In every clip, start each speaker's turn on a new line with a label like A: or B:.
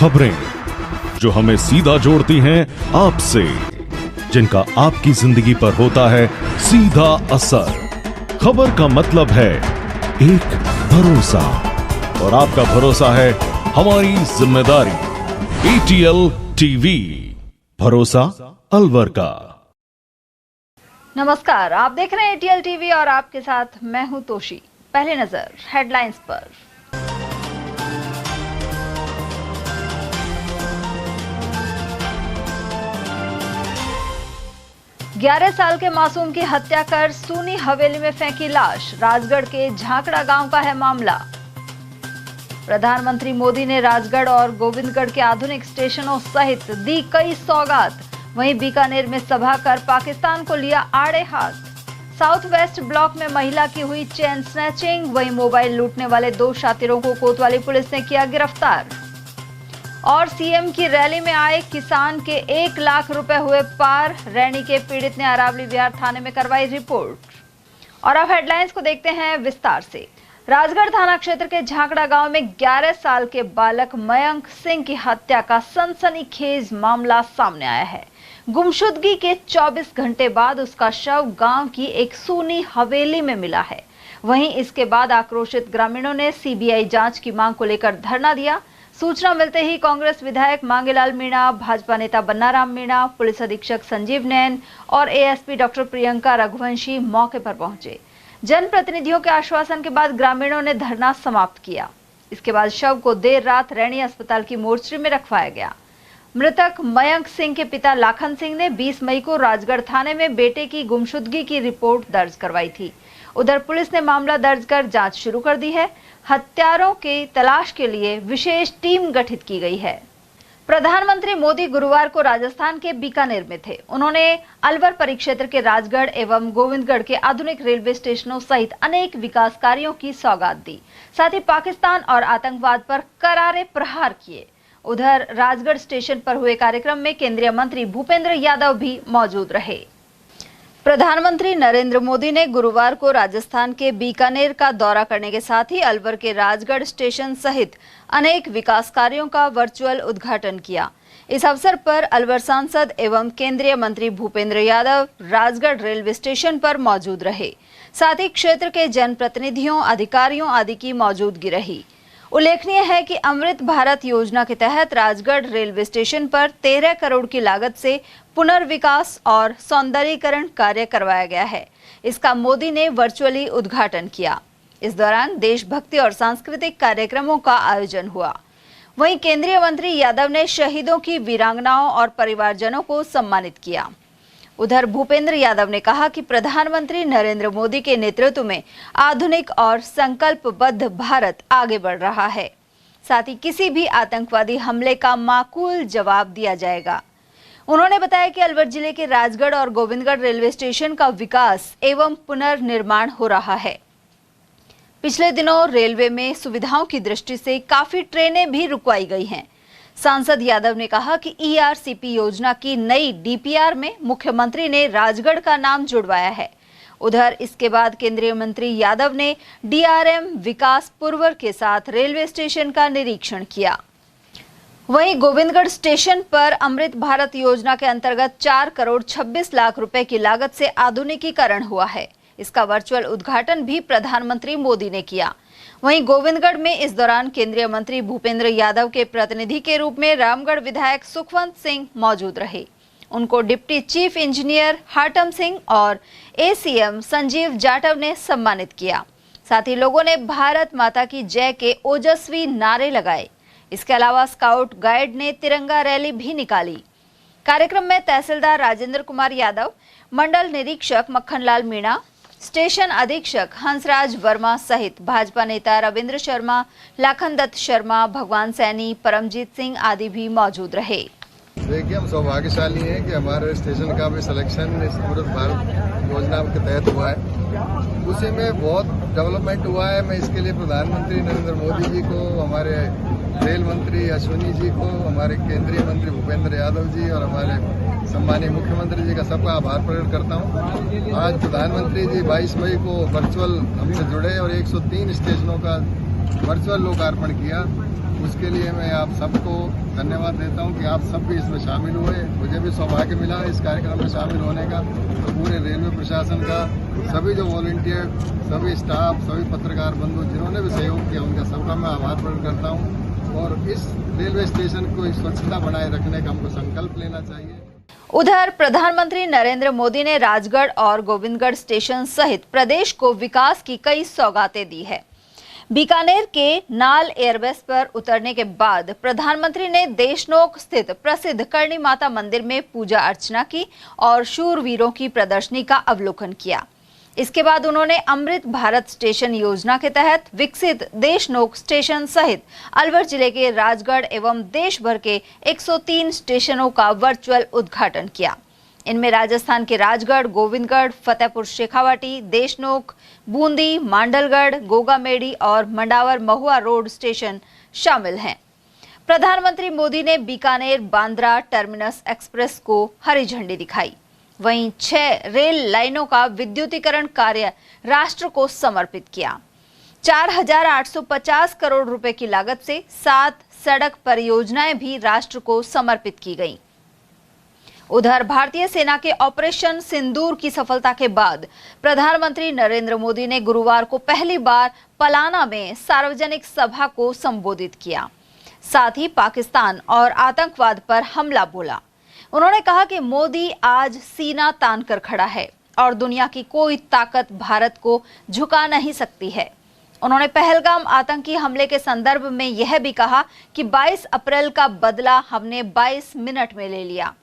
A: खबरें जो हमें सीधा जोड़ती हैं आपसे, जिनका आपकी जिंदगी पर होता है सीधा असर। खबर का मतलब है एक भरोसा, और आपका भरोसा है हमारी जिम्मेदारी। ATL टीवी, भरोसा अलवर का।
B: नमस्कार, आप देख रहे हैं ATL टीवी और आपके साथ मैं हूं तोशी। पहले नजर हेडलाइंस पर। ग्यारह साल के मासूम की हत्या कर सूनी हवेली में फेंकी लाश। राजगढ़ के झांकड़ा गांव का है मामला। प्रधानमंत्री मोदी ने राजगढ़ और गोविंदगढ़ के आधुनिक स्टेशनों सहित दी कई सौगात। वहीं बीकानेर में सभा कर पाकिस्तान को लिया आड़े हाथ। साउथ वेस्ट ब्लॉक में महिला की हुई चेन स्नैचिंग। वहीं मोबाइल लूटने वाले 2 शातिरों को कोतवाली पुलिस ने किया गिरफ्तार। और सीएम की रैली में आए किसान के 1 लाख रुपए हुए पार। रैनी के पीड़ित ने अरावली विहार थाने में करवाई रिपोर्ट। और अब हेडलाइंस को देखते हैं विस्तार से। राजगढ़ थाना क्षेत्र के झांकड़ा गांव में 11 साल के बालक मयंक सिंह की हत्या का सनसनीखेज मामला सामने आया है। गुमशुदगी के 24 घंटे बाद उसका शव गांव की एक सूनी हवेली में मिला है। वहीं इसके बाद आक्रोशित ग्रामीणों ने सीबीआई जांच की मांग को लेकर धरना दिया। सूचना मिलते ही कांग्रेस विधायक मांगेलाल मीणा, भाजपा नेता बन्नाराम मीणा, पुलिस अधीक्षक संजीव नैन और एएसपी डॉक्टर प्रियंका रघुवंशी मौके पर पहुंचे। जनप्रतिनिधियों के आश्वासन के बाद ग्रामीणों ने धरना समाप्त किया। इसके बाद शव को देर रात रैनी अस्पताल की मोर्चरी में रखवाया गया। मृतक मयंक सिंह के पिता लाखन सिंह ने 20 मई को राजगढ़ थाने में बेटे की गुमशुदगी की रिपोर्ट दर्ज करवाई थी। उधर पुलिस ने मामला दर्ज कर जांच शुरू कर दी है। हत्यारों की तलाश के लिए विशेष टीम गठित की गई है। प्रधानमंत्री मोदी गुरुवार को राजस्थान के बीकानेर में थे। उन्होंने अलवर परिक्षेत्र के राजगढ़ एवं गोविंदगढ़ के आधुनिक रेलवे स्टेशनों सहित अनेक विकास कार्यों की सौगात दी। साथ ही पाकिस्तान और आतंकवाद पर करारे प्रहार किए। उधर राजगढ़ स्टेशन पर हुए कार्यक्रम में केंद्रीय मंत्री भूपेंद्र यादव भी मौजूद रहे। प्रधानमंत्री नरेंद्र मोदी ने गुरुवार को राजस्थान के बीकानेर का दौरा करने के साथ ही अलवर के राजगढ़ स्टेशन सहित अनेक विकास कार्यों का वर्चुअल उद्घाटन किया। इस अवसर पर अलवर सांसद एवं केंद्रीय मंत्री भूपेंद्र यादव राजगढ़ रेलवे स्टेशन पर मौजूद रहे। साथ ही क्षेत्र के जनप्रतिनिधियों, अधिकारियों आदि की मौजूदगी रही। उल्लेखनीय है कि अमृत भारत योजना के तहत राजगढ़ रेलवे स्टेशन पर 13 करोड़ की लागत से पुनर्विकास और सौंदर्यीकरण कार्य करवाया गया है। इसका मोदी ने वर्चुअली उद्घाटन किया। इस दौरान देशभक्ति और सांस्कृतिक कार्यक्रमों का आयोजन हुआ। वहीं केंद्रीय मंत्री यादव ने शहीदों की वीरांगनाओं और परिवारजनों को सम्मानित किया। उधर भूपेंद्र यादव ने कहा कि प्रधानमंत्री नरेंद्र मोदी के नेतृत्व में आधुनिक और संकल्पबद्ध भारत आगे बढ़ रहा है। साथ ही किसी भी आतंकवादी हमले का माकूल जवाब दिया जाएगा। उन्होंने बताया कि अलवर जिले के राजगढ़ और गोविंदगढ़ रेलवे स्टेशन का विकास एवं पुनर्निर्माण हो रहा है। पिछले दिनों रेलवे में सुविधाओं की दृष्टि से काफी ट्रेनें भी रुकवाई गई हैं। सांसद यादव ने कहा कि ERCP योजना की नई DPR में मुख्यमंत्री ने राजगढ़ का नाम जुड़वाया है। उधर इसके बाद केंद्रीय मंत्री यादव ने DRM विकास पुरवर के साथ रेलवे स्टेशन का निरीक्षण किया। वहीं गोविंदगढ़ स्टेशन पर अमृत भारत योजना के अंतर्गत 4 करोड़ 26 लाख रुपए की लागत से आधुनिकीकरण हुआ है। इसका वर्चुअल उद्घाटन भी प्रधानमंत्री मोदी ने किया। वहीं गोविंदगढ़ में इस दौरान केंद्रीय मंत्री भूपेंद्र यादव के प्रतिनिधि के रूप में रामगढ़ विधायक सुखवंत सिंह मौजूद रहे। उनको डिप्टी चीफ इंजीनियर हाटम सिंह और ACM संजीव जाटव ने सम्मानित किया। साथ ही लोगों ने भारत माता की जय के ओजस्वी नारे लगाए। इसके अलावा स्काउट गाइड ने तिरंगा रैली भी निकाली। कार्यक्रम में तहसीलदार राजेंद्र कुमार यादव, मंडल निरीक्षक मक्खनलाल मीणा, स्टेशन अधीक्षक हंसराज वर्मा सहित भाजपा नेता रविंद्र शर्मा, लाखन दत्त शर्मा, भगवान सैनी, परमजीत सिंह आदि भी मौजूद रहे।
C: देखिए, हम सौभाग्यशाली हैं कि हमारे स्टेशन का भी सिलेक्शन इस अमृत भारत योजना के तहत हुआ है। उसी में बहुत डेवलपमेंट हुआ है। मैं इसके लिए प्रधानमंत्री नरेंद्र मोदी जी को, हमारे रेल मंत्री अश्विनी जी को, हमारे केंद्रीय मंत्री भूपेंद्र यादव जी और हमारे सम्मानीय मुख्यमंत्री जी का सबका आभार प्रकट करता हूं। आज प्रधानमंत्री जी 22 मई को वर्चुअल हमसे जुड़े और 103 स्टेशनों का वर्चुअल लोकार्पण किया। उसके लिए मैं आप सबको धन्यवाद देता हूं कि आप सब भी इसमें शामिल हुए। मुझे भी सौभाग्य मिला इस कार्यक्रम में शामिल होने का। तो पूरे रेलवे प्रशासन का, सभी जो वॉलंटियर, सभी स्टाफ, सभी पत्रकार बंधु जिन्होंने भी सहयोग किया, उनका सबका मैं आभार प्रकट करता हूं। और इस रेलवे स्टेशन को स्वच्छता बनाए रखने का हमको संकल्प लेना चाहिए।
B: उधर प्रधानमंत्री नरेंद्र मोदी ने राजगढ़ और गोविंदगढ़ स्टेशन सहित प्रदेश को विकास की कई सौगातें दी है। बीकानेर के नाल एयरबेस पर उतरने के बाद प्रधानमंत्री ने देशनोक स्थित प्रसिद्ध करणी माता मंदिर में पूजा अर्चना की और शूरवीरों की प्रदर्शनी का अवलोकन किया। इसके बाद उन्होंने अमृत भारत स्टेशन योजना के तहत विकसित देशनोक स्टेशन सहित अलवर जिले के राजगढ़ एवं देश भर के 103 स्टेशनों का वर्चुअल उद्घाटन किया। इनमें राजस्थान के राजगढ़, गोविंदगढ़, फतेहपुर शेखावाटी, देशनोक, बूंदी, मांडलगढ़, गोगामेडी और मंडावर महुआ रोड स्टेशन शामिल हैं। प्रधानमंत्री मोदी ने बीकानेर बांद्रा टर्मिनस एक्सप्रेस को हरी झंडी दिखाई। वहीं 6 रेल लाइनों का विद्युतीकरण कार्य राष्ट्र को समर्पित किया। 4,850 करोड़ रुपए की लागत से 7 सड़क परियोजनाएं भी राष्ट्र को समर्पित की गईं। उधर भारतीय सेना के ऑपरेशन सिंदूर की सफलता के बाद प्रधानमंत्री नरेंद्र मोदी ने गुरुवार को पहली बार पलाना में सार्वजनिक सभा को संबोधित किया। साथ ही पाकिस्तान और आतंकवाद पर हमला बोला। उन्होंने कहा कि मोदी आज सीना तान कर खड़ा है और दुनिया की कोई ताकत भारत को झुका नहीं सकती है। उन्होंने पहलगाम आतंकी हमले के संदर्भ में यह भी कहा कि 22 अप्रैल का बदला हमने 22 मिनट में ले लिया।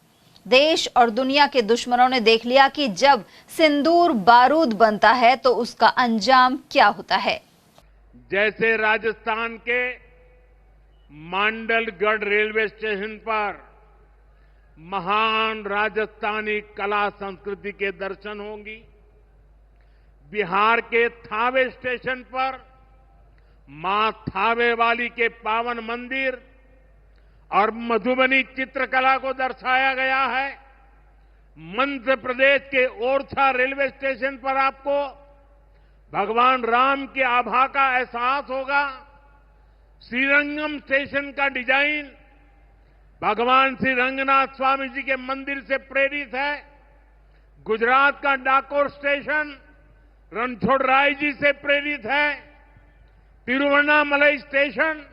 B: देश और दुनिया के दुश्मनों ने देख लिया कि जब सिंदूर बारूद बनता है तो उसका अंजाम क्या होता है।
D: जैसे राजस्थान के मांडलगढ़ रेलवे स्टेशन पर महान राजस्थानी कला संस्कृति के दर्शन होंगी, बिहार के थावे स्टेशन पर मां थावे वाली के पावन मंदिर और मधुबनी चित्रकला को दर्शाया गया है। मध्य प्रदेश के ओरछा रेलवे स्टेशन पर आपको भगवान राम की आभा का एहसास होगा। श्रीरंगम स्टेशन का डिजाइन भगवान श्री रंगनाथ स्वामी जी के मंदिर से प्रेरित है। गुजरात का डाकोर स्टेशन रणछोड़राय जी से प्रेरित है। तिरुवन्नामलई स्टेशन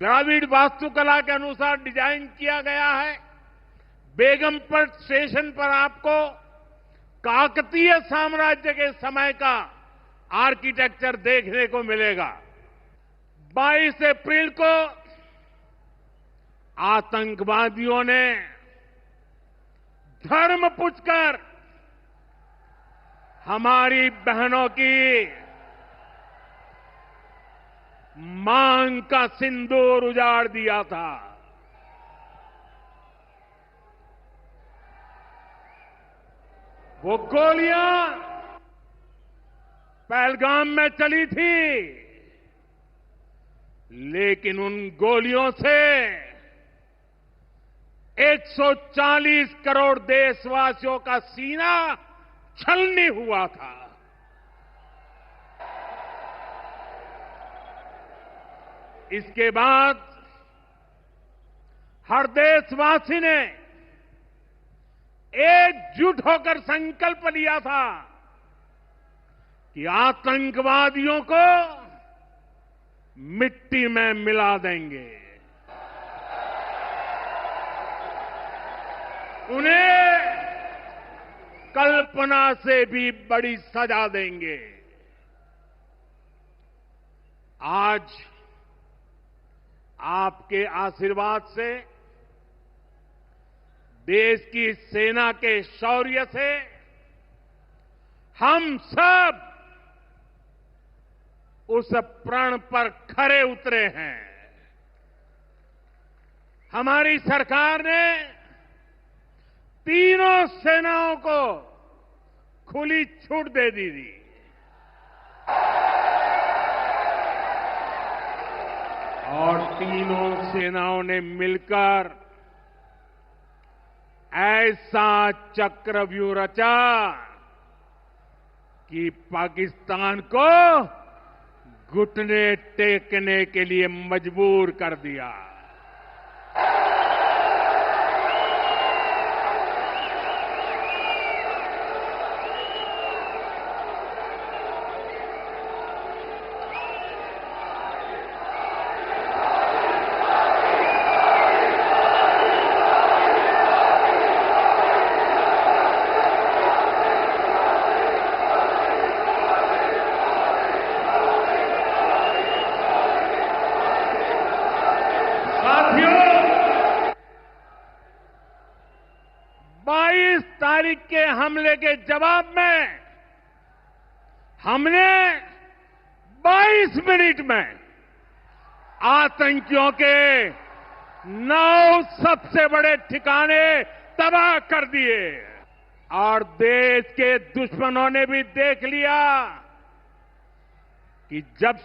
D: द्राविड़ वास्तुकला के अनुसार डिजाइन किया गया है। बेगमपट स्टेशन पर आपको काकतीय साम्राज्य के समय का आर्किटेक्चर देखने को मिलेगा। 22 अप्रैल को आतंकवादियों ने धर्म पूछकर हमारी बहनों की मांग का सिंदूर उजाड़ दिया था। वो गोलियां पहलगाम में चली थी, लेकिन उन गोलियों से 140 करोड़ देशवासियों का सीना छलनी हुआ था। इसके बाद हर देशवासी ने एकजुट होकर संकल्प लिया था कि आतंकवादियों को मिट्टी में मिला देंगे, उन्हें कल्पना से भी बड़ी सजा देंगे। आज आपके आशीर्वाद से, देश की सेना के शौर्य से हम सब उस प्रण पर खरे उतरे हैं। हमारी सरकार ने तीनों सेनाओं को खुली छूट दे दी थी। और तीनों सेनाओं ने मिलकर ऐसा चक्रव्यूह रचा कि पाकिस्तान को घुटने टेकने के लिए मजबूर कर दिया। साथियों, 22 तारीख के हमले के जवाब में हमने 22 मिनट में आतंकियों के 9 सबसे बड़े ठिकाने तबाह कर दिए और देश के दुश्मनों ने भी देख लिया कि जब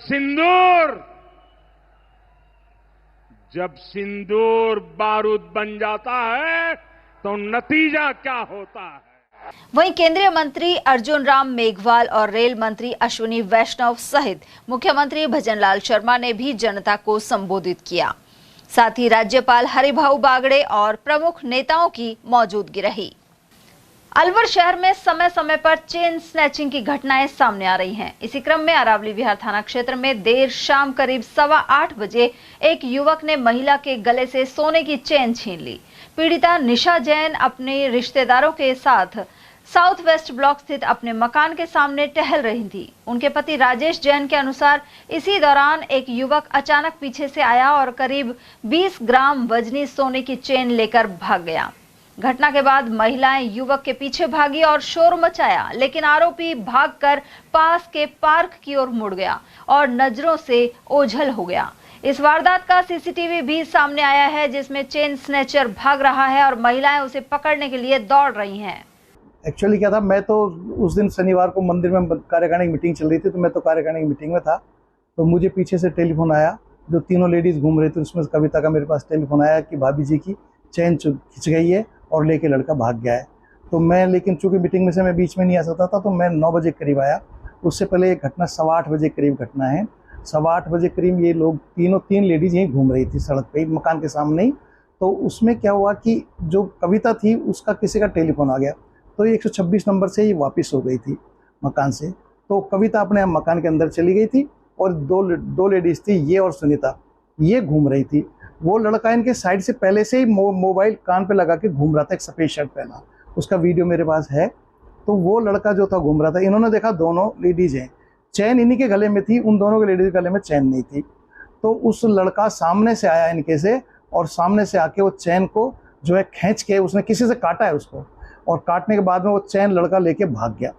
D: सिंदूर बारूद बन जाता है तो नतीजा क्या होता है।
B: वहीं केंद्रीय मंत्री अर्जुन राम मेघवाल और रेल मंत्री अश्विनी वैष्णव सहित मुख्यमंत्री भजनलाल शर्मा ने भी जनता को संबोधित किया। साथ ही राज्यपाल हरिभाऊ बागड़े और प्रमुख नेताओं की मौजूदगी रही। अलवर शहर में समय समय पर चेन स्नैचिंग की घटनाएं सामने आ रही हैं। इसी क्रम में अरावली विहार थाना क्षेत्र में देर शाम करीब 8:15 बजे एक युवक ने महिला के गले से सोने की चेन छीन ली। पीड़िता निशा जैन अपने रिश्तेदारों के साथ साउथ वेस्ट ब्लॉक स्थित अपने मकान के सामने टहल रही थी। उनके पति राजेश जैन के अनुसार इसी दौरान एक युवक अचानक पीछे से आया और करीब 20 ग्राम वजनी सोने की चेन लेकर भाग गया। घटना के बाद महिलाएं युवक के पीछे भागी और शोर मचाया, लेकिन आरोपी भागकर पास के पार्क की ओर मुड़ गया और नजरों से ओझल हो गया। इस वारदात का सीसीटीवी भी सामने आया है, जिसमें चेन स्नैचर भाग रहा है और महिलाएं उसे पकड़ने के लिए दौड़ रही हैं।
E: एक्चुअली क्या था, मैं तो उस दिन शनिवार को मंदिर में कार्यकारिणी मीटिंग चल रही थी, तो मैं तो कार्यकारिणी मीटिंग में था। तो मुझे पीछे से टेलीफोन आया, जो तीनों लेडीज घूम रही थी उसमें कविता का मेरे पास टेलीफोन आया कि भाभी जी की चेन खिंच गई है और लेके लड़का भाग गया है। तो मैं, लेकिन चूंकि मीटिंग में से मैं बीच में नहीं आ सकता था, तो मैं 9 बजे करीब आया। उससे पहले एक घटना 8:15 बजे करीब घटना है। 8:15 बजे करीब ये लोग तीन लेडीज यहीं घूम रही थी सड़क पे, मकान के सामने ही। तो उसमें क्या हुआ कि जो कविता थी उसका किसी का टेलीफोन आ गया, तो ये 126 नंबर से ही वापस हो गई थी मकान से। तो कविता अपने मकान के अंदर चली गई थी और दो लेडीज थी, ये और सुनीता, ये घूम रही थी। वो लड़का इनके साइड से पहले से ही मोबाइल कान पे लगा के घूम रहा था, एक सफ़ेद शर्ट पहना, उसका वीडियो मेरे पास है। तो वो लड़का जो था घूम रहा था, इन्होंने देखा दोनों लेडीज हैं, चैन इन्हीं के गले में थी, उन दोनों के लेडीज के गले में चैन नहीं थी। तो उस लड़का सामने से आया इनके से, और सामने से आके वो चैन को जो है खींच के उसने किसी से काटा है उसको, और काटने के बाद में वो चैन लड़का लेके भाग गया।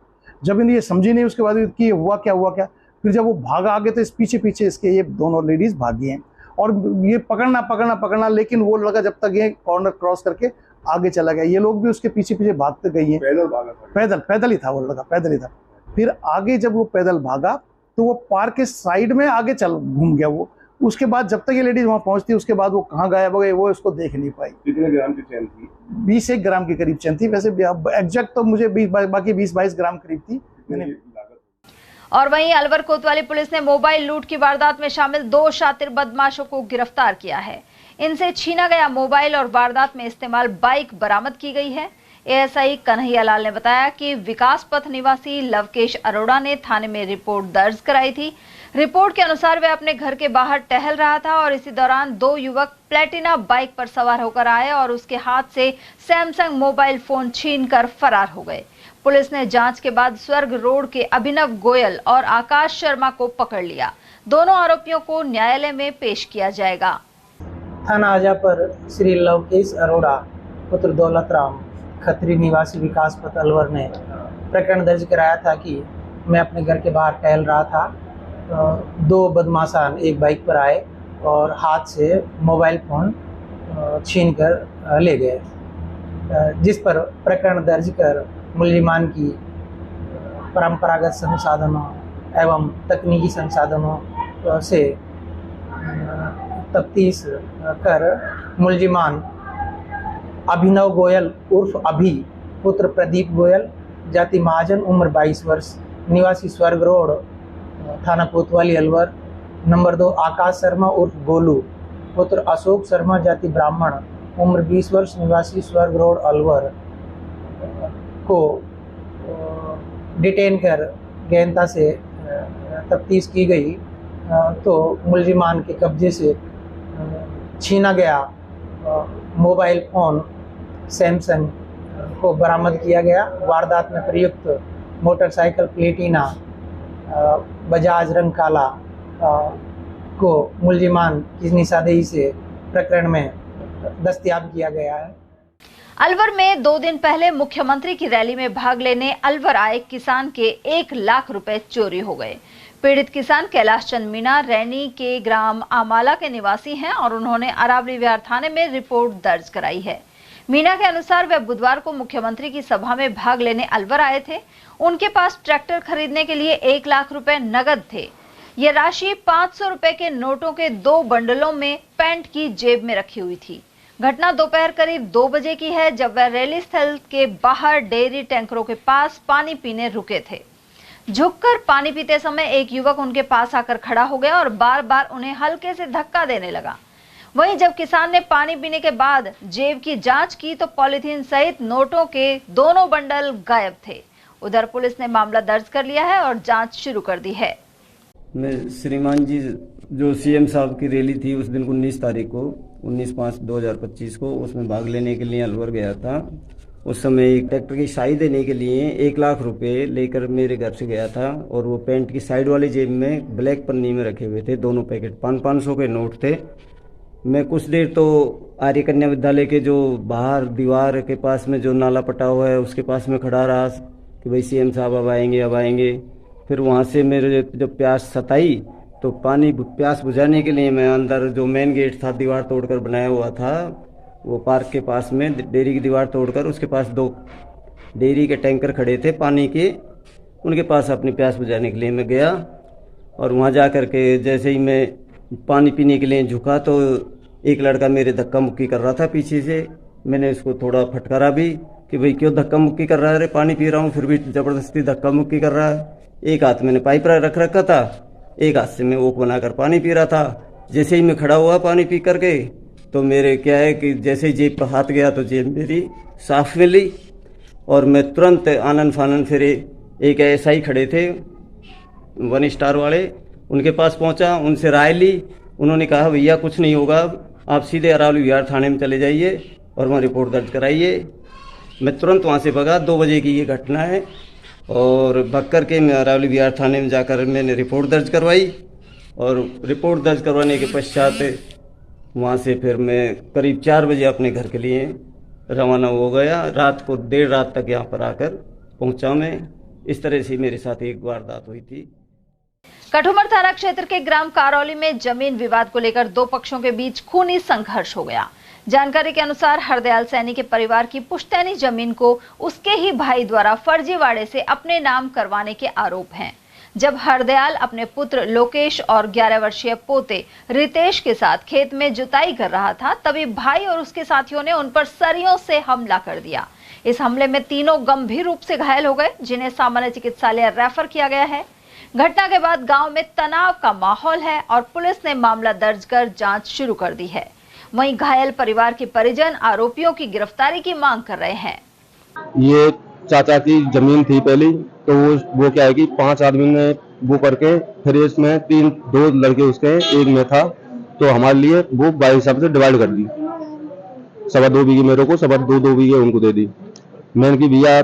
E: जब इन्हें ये समझी नहीं उसके बाद कि हुआ क्या, फिर जब वो भागा आगे तो इस पीछे इसके ये दोनों लेडीज भागी हैं और ये पकड़ना, लेकिन वो लड़का जब तक ये कॉर्नर क्रॉस करके आगे चला गया, ये लोग भी उसके पीछे भागते गई हैं। पैदल ही था वो लड़का, पैदल ही था। फिर आगे जब वो पैदल भागा तो वो पार्क के साइड में आगे घूम गया वो। उसके बाद जब तक ये लेडीज वहां पहुंचती, उसके बाद वो कहाँ गायब हो गई वो उसको देख नहीं पाई।
F: कितने ग्राम की चैन थी?
E: 20 ग्राम के करीब चैन थी। वैसे एग्जैक्ट तो मुझे बाकी 20-22 ग्राम करीब थी।
B: और वहीं अलवर कोतवाली पुलिस ने मोबाइल लूट की वारदात में शामिल 2 शातिर बदमाशों को गिरफ्तार किया है। इनसे छीना गया मोबाइल और वारदात में इस्तेमाल बाइक बरामद की गई है। एएसआई कन्हैया लाल ने बताया कि विकास पथ निवासी लवकेश अरोड़ा ने थाने में रिपोर्ट दर्ज कराई थी। रिपोर्ट के अनुसार वे अपने घर के बाहर टहल रहा था और इसी दौरान 2 युवक प्लेटिना बाइक पर सवार होकर आए और उसके हाथ से सैमसंग मोबाइल फोन छीनकर फरार हो गए। पुलिस ने जांच के बाद स्वर्ग रोड के अभिनव गोयल और आकाश शर्मा को पकड़ लिया। दोनों आरोपियों को न्यायालय में पेश किया जाएगा।
G: थाना आजा पर श्री लवकेश अरोड़ा पुत्र दौलत राम खत्री निवासी विकास पथ अलवर ने प्रकरण दर्ज कराया था कि मैं अपने घर के बाहर टहल रहा था, 2 बदमाशान एक बाइक पर आए और हाथ से मोबाइल फोन छीनकर ले गए, जिस पर प्रकरण दर्ज कर मुलजिमान की परंपरागत संसाधनों एवं तकनीकी संसाधनों से तफ्तीश कर मुलजिमान अभिनव गोयल उर्फ अभी पुत्र प्रदीप गोयल जाति महाजन उम्र 22 वर्ष निवासी स्वर्ग रोड थाना कोतवाली अलवर। नंबर 2 आकाश शर्मा उर्फ गोलू पुत्र अशोक शर्मा जाति ब्राह्मण उम्र 20 वर्ष निवासी स्वर्ग रोड अलवर को डिटेन कर गहनता से तफ्तीश की गई तो मुलजिमान के कब्जे से छीना गया मोबाइल फ़ोन सैमसंग को बरामद किया गया। वारदात में प्रयुक्त मोटरसाइकिल प्लेटिना बजाज रंग काला को मुलजिमान की निशानदेही से प्रकरण में दस्तयाब किया गया है।
B: अलवर में 2 दिन पहले मुख्यमंत्री की रैली में भाग लेने अलवर आए किसान के 1 लाख रुपए चोरी हो गए। पीड़ित किसान कैलाश चंद मीणा रैनी के ग्राम आमाला के निवासी हैं और उन्होंने अरावली विहार थाने में रिपोर्ट दर्ज कराई है। मीणा के अनुसार वे बुधवार को मुख्यमंत्री की सभा में भाग लेने अलवर आए थे। उनके पास ट्रैक्टर खरीदने के लिए 1 लाख रुपए नगद थे। ये राशि 500 रुपए के नोटों के 2 बंडलों में पैंट की जेब में रखी हुई थी। घटना दोपहर करीब 2 बजे की है, जब वह रैली स्थल के बाहर डेयरी टैंकरों के पास पानी पीने रुके थे। झुककर पानी पीते समय एक युवक उनके पास आकर खड़ा हो गया और बार बार उन्हें हल्के से धक्का देने लगा। वहीं जब किसान ने पानी पीने के बाद जेब की जांच की तो पॉलीथीन सहित नोटों के दोनों बंडल गायब थे। उधर पुलिस ने मामला दर्ज कर लिया है और जांच शुरू कर दी है।
F: मैं श्रीमान जी जो सीएम साहब की रैली थी उस दिन 19 तारीख को 19/5/2025 को उसमें भाग लेने के लिए अलवर गया था। उस समय एक ट्रैक्टर की शाही देने के लिए 1 लाख रुपए लेकर मेरे घर से गया था और वो पैंट की साइड वाली जेब में ब्लैक पन्नी में रखे हुए थे। दोनों पैकेट 500 के नोट थे। मैं कुछ देर तो आर्य कन्या विद्यालय के जो बाहर दीवार के पास में जो नाला पटा हुआ है उसके पास में खड़ा रहा कि भाई सीएम साहब अब आएंगे। फिर वहाँ से मेरे जब प्यास सताई तो प्यास बुझाने के लिए मैं अंदर जो मेन गेट था दीवार तोड़कर बनाया हुआ था वो पार्क के पास में डेयरी की दीवार तोड़कर उसके पास 2 डेयरी के टैंकर खड़े थे पानी के, उनके पास अपनी प्यास बुझाने के लिए मैं गया। और वहाँ जा कर के जैसे ही मैं पानी पीने के लिए झुका तो एक लड़का मेरे धक्का मुक्की कर रहा था पीछे से। मैंने उसको थोड़ा फटकारा भी कि भाई क्यों धक्का मुक्की कर रहा है, अरे पानी पी रहा हूँ फिर भी ज़बरदस्ती धक्का मुक्की कर रहा है। एक हाथ मैंने पाइप रख रखा था, एक हाथ से मैं ओक बनाकर पानी पी रहा था। जैसे ही मैं खड़ा हुआ पानी पी करके तो मेरे क्या है कि जैसे ही जेब पर हाथ गया तो जेब मेरी साफ मिली और मैं तुरंत आनन फानन फिर एक एसआई खड़े थे 1 स्टार वाले, उनके पास पहुंचा, उनसे राय ली। उन्होंने कहा भैया कुछ नहीं होगा, आप सीधे अरावली विहार थाने में चले जाइए और वहाँ रिपोर्ट दर्ज कराइए। मैं तुरंत वहाँ से भगा। 2 बजे की ये घटना है और भग कर के मैं अरावली विहार थाने में जाकर मैंने रिपोर्ट दर्ज करवाई और रिपोर्ट दर्ज करवाने के पश्चात वहाँ से फिर मैं करीब 4 बजे अपने घर के लिए रवाना हो गया। रात को देर रात तक यहाँ पर आकर पहुँचा मैं। इस तरह से मेरे साथ एक वारदात हुई थी।
B: कठुमर थाना क्षेत्र के ग्राम करौली में जमीन विवाद को लेकर 2 पक्षों के बीच खूनी संघर्ष हो गया। जानकारी के अनुसार हरदयाल सैनी के परिवार की पुश्तैनी जमीन को उसके ही भाई द्वारा फर्जीवाड़े से अपने नाम करवाने के आरोप हैं। जब हरदयाल अपने पुत्र लोकेश और 11 वर्षीय पोते रितेश के साथ खेत में जुताई कर रहा था तभी भाई और उसके साथियों ने उन पर सरियों से हमला कर दिया। इस हमले में तीनों गंभीर रूप से घायल हो गए, जिन्हें सामान्य चिकित्सालय रेफर किया गया है। घटना के बाद गांव में तनाव का माहौल है और पुलिस ने मामला दर्ज कर जांच शुरू कर दी है। वहीं घायल परिवार के परिजन आरोपियों की गिरफ्तारी की मांग कर रहे हैं।
H: ये चाचा की जमीन थी पहली, तो वो क्या है कि 5 आदमी ने वो करके फिर इसमें 2 लड़के उसके एक में था, तो हमारे लिए वो 22 हिसाब से डिवाइड कर दी। 2.25 बीघे मेरे को, 2.25 बीघे उनको दे दी। मैंने की भैया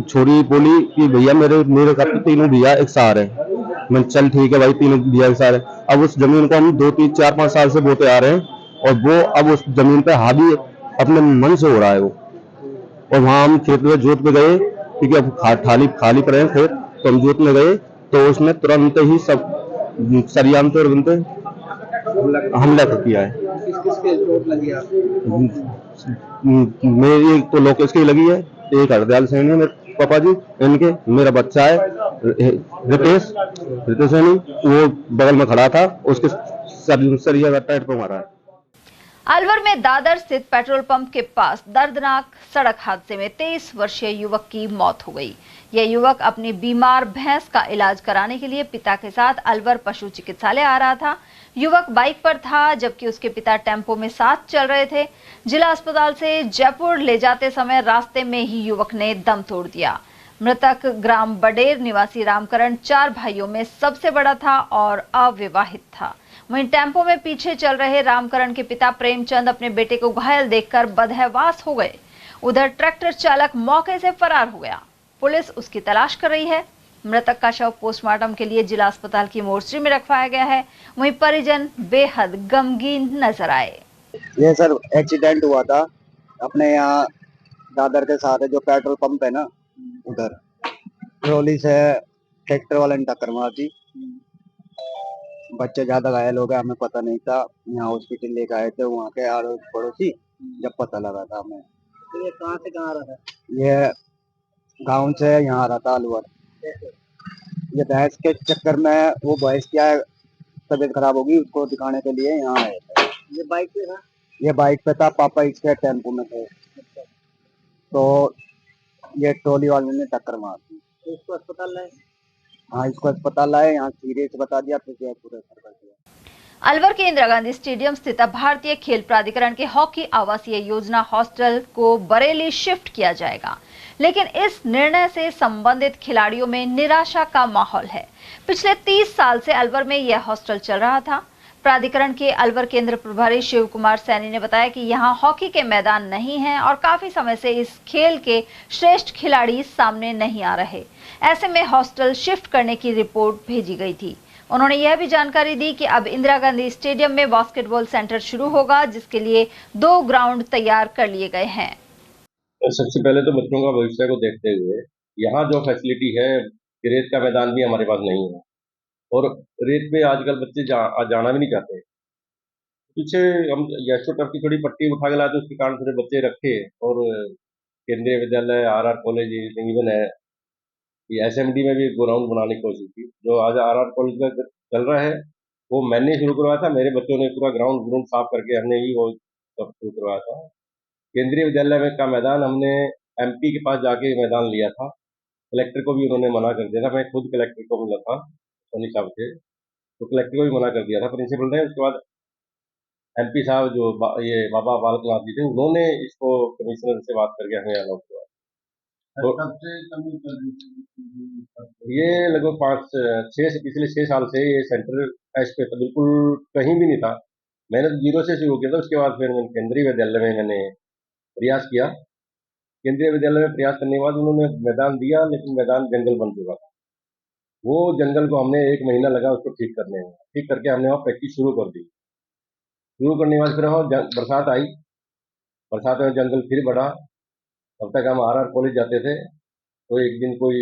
H: छोरी बोली कि भैया मेरे का 3 भैया एक सार है। मैं चल ठीक है भाई, 3 भैया एक सार है। अब उस जमीन को हम 2, 3, 4, 5 साल से बोते आ रहे हैं और वो अब उस जमीन पे हावी अपने मन से हो रहा है वो। और वहाँ हम खेत में जोत पे गए, क्योंकि अब खाली पड़े हैं खेत, तो हम जोत में गए तो उसने तुरंत ही सब सरियामते और बनते हमला किया है।
G: किसके चोट लगी आपको?
H: मेरी तो लोकेश की लगी है, एक हरदयाल सैनी मेरे पापा जी, इनके मेरा बच्चा है रितेश सैनी, वो बगल में खड़ा था, उसके सरिया का टाइट पे मारा है।
B: अलवर में दादर स्थित पेट्रोल पंप के पास दर्दनाक सड़क हादसे में 23 वर्षीय युवक की मौत हो गई। यह युवक अपनी बीमार भैंस का इलाज कराने के लिए पिता के साथ अलवर पशु चिकित्सालय आ रहा था। युवक बाइक पर था जबकि उसके पिता टेम्पो में साथ चल रहे थे। जिला अस्पताल से जयपुर ले जाते समय रास्ते में ही युवक ने दम तोड़ दिया। मृतक ग्राम बडेर निवासी रामकरण 4 भाइयों में सबसे बड़ा था और अविवाहित था। वहीं टेम्पो में पीछे चल रहे रामकरण के पिता प्रेमचंद अपने बेटे को घायल देखकर बदहवास हो गए। उधर ट्रैक्टर चालक मौके से फरार हो गया। पुलिस उसकी तलाश कर रही है। मृतक का शव पोस्टमार्टम के लिए जिला अस्पताल की मोर्चरी में रखवाया गया है। वहीं परिजन बेहद गमगीन नजर आए।
I: ये सर एक्सीडेंट हुआ था अपने यहाँ दादर के साथ जो पेट्रोल पंप है ना, उधर ट्रॉली से ट्रैक्टर वाले ने टक्कर मार दी। बच्चे ज्यादा घायल हो गए, हमें पता नहीं था। यहाँ हॉस्पिटल लेकर आए थे वहाँ के आर पड़ोसी, जब पता लगा था हमें। तो ये कहाँ से कहाँ आ रहा था? ये गाँव से यहाँ आ रहा था अलवर। ये भैंस के चक्कर में वो भैंस क्या तबीयत खराब होगी, उसको दिखाने के लिए यहाँ आए थे। ये बाइक पे था? ये बाइक पे था, पापा इसके टेम्पो में थे। तो ये ट्रॉली वाले ने टक्कर मार दी। तो इसको अस्पताल लाए? हाँ, इसको अस्पताल लाए। यहाँ सीरियस बता दिया, फिर जयपुर रेफर कर दिया।
B: अलवर के इंदिरा गांधी स्टेडियम स्थित भारतीय खेल प्राधिकरण के हॉकी आवासीय योजना हॉस्टल को बरेली शिफ्ट किया जाएगा, लेकिन इस निर्णय से संबंधित खिलाड़ियों में निराशा का माहौल है। पिछले 30 साल से अलवर में यह हॉस्टल चल रहा था। प्राधिकरण के अलवर केंद्र प्रभारी शिव कुमार सैनी ने बताया कि यहाँ हॉकी के मैदान नहीं हैं और काफी समय से इस खेल के श्रेष्ठ खिलाड़ी सामने नहीं आ रहे। ऐसे में हॉस्टल शिफ्ट करने की रिपोर्ट भेजी गई थी। उन्होंने यह भी जानकारी दी कि अब इंदिरा गांधी स्टेडियम में बास्केटबॉल सेंटर शुरू होगा, जिसके लिए 2 ग्राउंड तैयार कर लिए गए हैं।
H: सबसे पहले तो बच्चों का भविष्य को देखते हुए यहाँ जो फैसिलिटी है, रेत का मैदान भी हमारे पास नहीं है और रेत पे आजकल बच्चे जाना भी नहीं चाहते। पीछे हम यशो टर्फ की थोड़ी पट्टी उठा के लाए थे, उसके कारण थोड़े बच्चे रखे और केंद्रीय विद्यालय RR कॉलेज इवन है, ये SMD में भी ग्राउंड बनाने की कोशिश की। जो आज RR कॉलेज में चल रहा है वो मैंने शुरू करवाया था। मेरे बच्चों ने पूरा ग्राउंड साफ करके हमने ही वो सब शुरू करवाया था। केंद्रीय विद्यालय में का मैदान हमने MP के पास जाके मैदान लिया था। कलेक्टर को भी उन्होंने मना कर दिया था। मैं खुद कलेक्टर को मिला था सोनी साहब से, तो कलेक्टर को भी मना कर दिया था प्रिंसिपल ने। उसके बाद MP साहब जो ये बाबा बालकनाथ जी थे, उन्होंने इसको कमिश्नर से बात करके हमें अलाउ किया। तो ये लगभग 5-6 से पिछले 6 साल से ये सेंटर टेस्ट पे तो बिल्कुल कहीं भी नहीं था। मैंने तो 0 से शुरू किया था। उसके बाद फिर मैंने केंद्रीय विद्यालय में मैंने प्रयास किया। केंद्रीय विद्यालय में प्रयास करने के बाद उन्होंने मैदान दिया, लेकिन मैदान जंगल बन चुका था। वो जंगल को हमने 1 महीना लगा उसको ठीक करने में। ठीक करके हमने वहाँ प्रैक्टिस शुरू कर दी। शुरू करने के बाद फिर वहाँ बरसात आई। बरसात में जंगल फिर बढ़ा। तब तक हम RR कॉलेज जाते थे, तो एक दिन कोई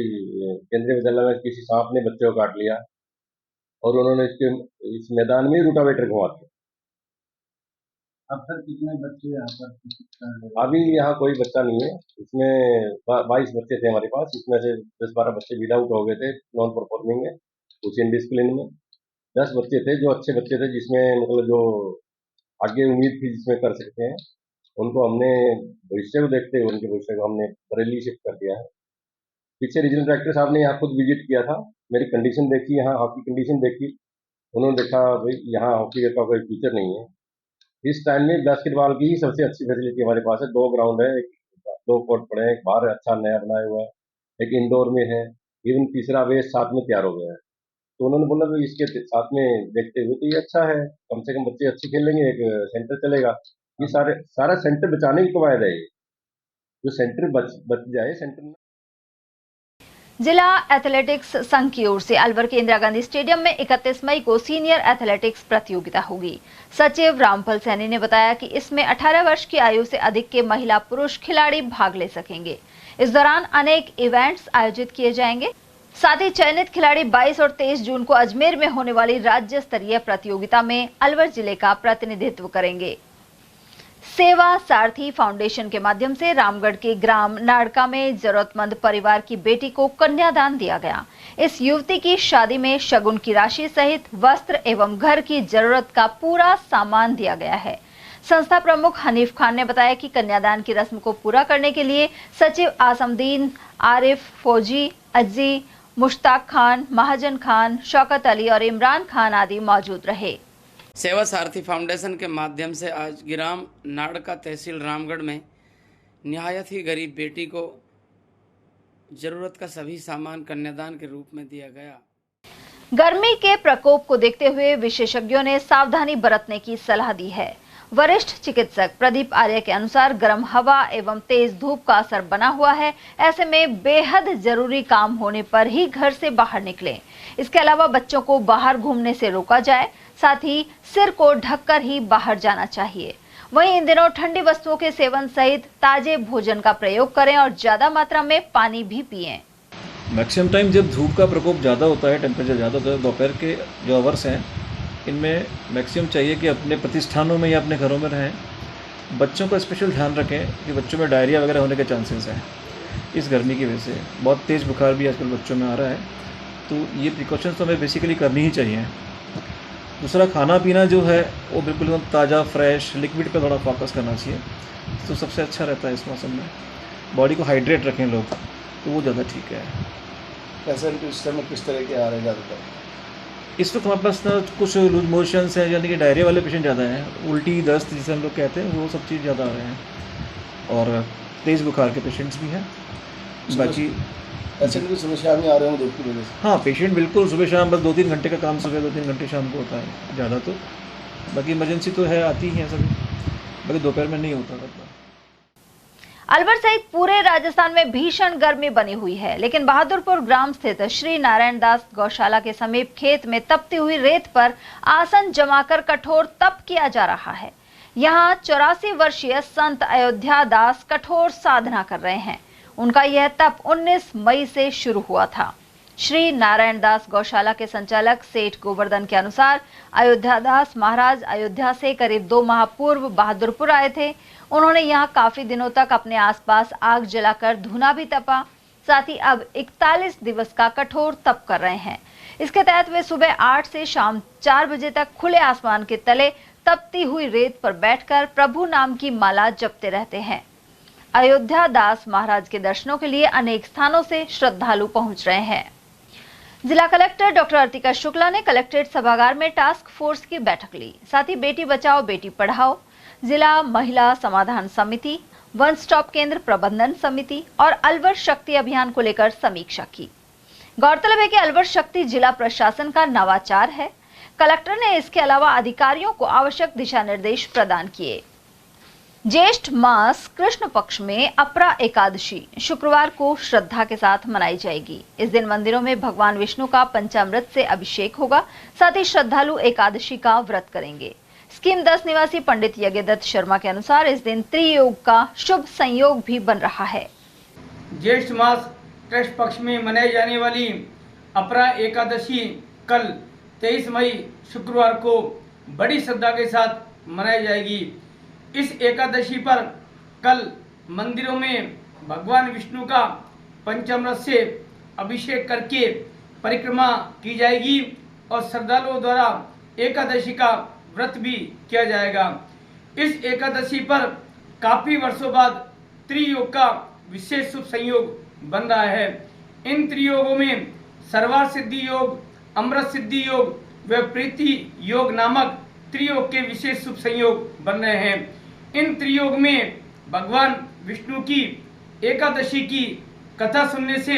H: केंद्रीय विद्यालय में किसी सांप ने बच्चे को काट लिया और उन्होंने इस मैदान में रूटावेटर घुमा दिया।
I: अब तक कितने बच्चे यहाँ पर?
H: अभी यहाँ कोई बच्चा नहीं है। इसमें 22 बच्चे थे हमारे पास। इसमें से 10-12 बच्चे विड आउट हो गए थे, नॉन परफॉर्मिंग है, कुछ इनडिसिप्लिन में। 10 बच्चे थे जो अच्छे बच्चे थे, जिसमें मतलब जो आगे उम्मीद थी जिसमें कर सकते हैं, उनको हमने भविष्य को देखते हुए उनके भविष्य को हमने बरेली शिफ्ट कर दिया है। पीछे रीजनल डायरेक्टर साहब ने यहाँ खुद विजिट किया था, मेरी कंडीशन देखी, यहाँ हॉकी कंडीशन देखी। उन्होंने देखा भाई यहाँ हॉकी का कोई फ्यूचर नहीं है। इस टाइम में बास्केटबॉल की ही सबसे अच्छी फैसिलिटी हमारे पास है। 2 ग्राउंड है, 2 कोर्ट पड़े हैं, एक बाहर अच्छा नया बनाया हुआ है, एक इंडोर में है, इवन तीसरा वेस्ट साथ में तैयार हो गया है। तो उन्होंने बोला तो इसके साथ में देखते हुए तो ये अच्छा है, कम से कम बच्चे अच्छे खेलेंगे, एक सेंटर चलेगा। ये सारा सेंटर बचाने की कवायद है। जो सेंटर बच जाए सेंटर में।
B: जिला एथलेटिक्स संघ की ओर से अलवर के इंदिरा गांधी स्टेडियम में 31 मई को सीनियर एथलेटिक्स प्रतियोगिता होगी। सचिव रामफल सैनी ने बताया कि इसमें 18 वर्ष की आयु से अधिक के महिला पुरुष खिलाड़ी भाग ले सकेंगे। इस दौरान अनेक इवेंट्स आयोजित किए जाएंगे। साथ ही चयनित खिलाड़ी 22 और 23 जून को अजमेर में होने वाली राज्य स्तरीय प्रतियोगिता में अलवर जिले का प्रतिनिधित्व करेंगे। सेवा सारथी फाउंडेशन के माध्यम से रामगढ़ के ग्राम नाड़का में जरूरतमंद परिवार की बेटी को कन्यादान दिया गया। इस युवती की शादी में शगुन की राशि सहित वस्त्र एवं घर की जरूरत का पूरा सामान दिया गया है। संस्था प्रमुख हनीफ खान ने बताया कि कन्यादान की रस्म को पूरा करने के लिए सचिव आसमदीन, आरिफ, फौजी, अज्जी, मुश्ताक खान, महाजन खान, शौकत अली और इमरान खान आदि मौजूद रहे।
J: सेवा सारथी फाउंडेशन के माध्यम से आज ग्राम नाड़का तहसील रामगढ़ में निहायत ही गरीब बेटी को जरूरत का सभी सामान कन्यादान के रूप में दिया गया।
B: गर्मी के प्रकोप को देखते हुए विशेषज्ञों ने सावधानी बरतने की सलाह दी है। वरिष्ठ चिकित्सक प्रदीप आर्य के अनुसार गर्म हवा एवं तेज धूप का असर बना हुआ है। ऐसे में बेहद जरूरी काम होने पर ही घर से बाहर निकलें। इसके अलावा बच्चों को बाहर घूमने से रोका जाए, साथ ही सिर को ढककर ही बाहर जाना चाहिए। वहीं इन दिनों ठंडी वस्तुओं के सेवन सहित ताजे भोजन का प्रयोग करें और ज्यादा मात्रा में पानी भी पिएं।
K: मैक्सिमम टाइम जब धूप का प्रकोप ज़्यादा होता है, टेम्परेचर ज़्यादा होता है, दोपहर के जो आवर्स हैं इनमें मैक्सिमम चाहिए कि अपने प्रतिष्ठानों में या अपने घरों में रहें। बच्चों का स्पेशल ध्यान रखें कि बच्चों में डायरिया वगैरह होने के चांसेस हैं इस गर्मी की वजह से। बहुत तेज़ बुखार भी आजकल बच्चों में आ रहा है, तो ये प्रिकॉशंस तो हमें बेसिकली करनी ही चाहिए। दूसरा, खाना पीना जो है वो बिल्कुल एकदम ताज़ा, फ्रेश, लिक्विड पे थोड़ा फोकस करना चाहिए, तो सबसे अच्छा रहता है इस मौसम में। बॉडी को हाइड्रेट रखें लोग, तो वो ज़्यादा ठीक है।
L: पेशेंट इस समय किस तरह के आ रहे हैं ज़्यादातर?
K: इस वक्त हमारे पास ना कुछ लूज मोशंस हैं, यानी कि डायरिया वाले पेशेंट ज़्यादा हैं, उल्टी, दस्त जिसे हम लोग कहते हैं, वो सब चीज़ ज़्यादा आ रहे हैं, और तेज़ बुखार के पेशेंट्स भी हैं। बाकी
L: पेशेंट भी सुबह शाम ही आ रहे हैं धूप की वजह से?
K: हाँ, पेशेंट बिल्कुल सुबह शाम, बस 2-3 घंटे का काम सुबह, 2-3 घंटे शाम को होता है ज़्यादा। तो बाकी इमरजेंसी तो है, आती ही है सभी, बाकी दोपहर में नहीं होता रहता।
B: अलवर सहित पूरे राजस्थान में भीषण गर्मी बनी हुई है, लेकिन बहादुरपुर ग्राम स्थित श्री नारायण दास गौशाला के समीप खेत में तपती हुई रेत पर आसन जमाकर कठोर तप किया जा रहा है। यहाँ 84 वर्षीय संत अयोध्या दास कठोर साधना कर रहे हैं। उनका यह तप 19 मई से शुरू हुआ था। श्री नारायण दास गौशाला के संचालक सेठ गोवर्धन के अनुसार अयोध्या दास महाराज अयोध्या से करीब 2 माह पूर्व बहादुरपुर आए थे। उन्होंने यहाँ काफी दिनों तक अपने आसपास आग जलाकर धुना भी तपा। साथ ही अब 41 दिवस का कठोर तप कर रहे हैं। इसके तहत वे सुबह 8 से शाम 4 बजे तक खुले आसमान के तले तपती हुई रेत पर बैठकर प्रभु नाम की माला जपते रहते हैं। अयोध्या दास महाराज के दर्शनों के लिए अनेक स्थानों से श्रद्धालु पहुंच रहे हैं। जिला कलेक्टर डॉक्टर अर्तिका शुक्ला ने कलेक्ट्रेट सभागार में टास्क फोर्स की बैठक ली। साथ ही बेटी बचाओ बेटी पढ़ाओ, जिला महिला समाधान समिति, वन स्टॉप केंद्र प्रबंधन समिति और अलवर शक्ति अभियान को लेकर समीक्षा की। गौरतलब है कि अलवर शक्ति जिला प्रशासन का नवाचार है। कलेक्टर ने इसके अलावा अधिकारियों को आवश्यक दिशा निर्देश प्रदान किए। ज्येष्ठ मास कृष्ण पक्ष में अपरा एकादशी शुक्रवार को श्रद्धा के साथ मनाई जाएगी। इस दिन मंदिरों में भगवान विष्णु का पंचामृत से अभिषेक होगा। साथ ही श्रद्धालु एकादशी का व्रत करेंगे। स्कीम 10 निवासी पंडित यज्ञदत्त शर्मा के अनुसार इस दिन त्रियोग का शुभ संयोग भी बन रहा है।
M: ज्येष्ठ मास कृष्ण पक्ष में मनाई जाने वाली अपरा एकादशी कल 23 मई शुक्रवार को बड़ी श्रद्धा के साथ मनाई जाएगी। इस एकादशी पर कल मंदिरों में भगवान विष्णु का पंचामृत से अभिषेक करके परिक्रमा की जाएगी और श्रद्धालुओं द्वारा एकादशी का व्रत भी किया जाएगा। इस एकादशी पर काफी वर्षों बाद त्रियोग का विशेष शुभ संयोग बन रहा है। इन त्रियोगों में सर्वार्थ सिद्धि योग, अमृत सिद्धि योग व प्रीति योग नामक त्रियोग के विशेष शुभ संयोग बन रहे हैं। इन त्रियोग में भगवान विष्णु की एकादशी की कथा सुनने से,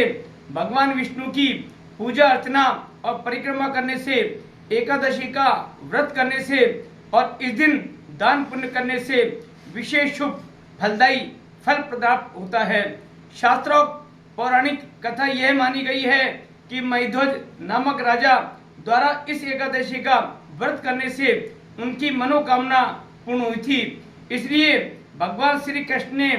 M: भगवान विष्णु की पूजा अर्चना और परिक्रमा करने से, एकादशी का व्रत करने से और इस दिन दान पुण्य करने से विशेष शुभ फलदायी फल प्राप्त होता है। शास्त्रोक्त पौराणिक कथा यह मानी गई है कि महिध्वज नामक राजा द्वारा इस एकादशी का व्रत करने से उनकी मनोकामना पूर्ण हुई थी। इसलिए भगवान श्री कृष्ण ने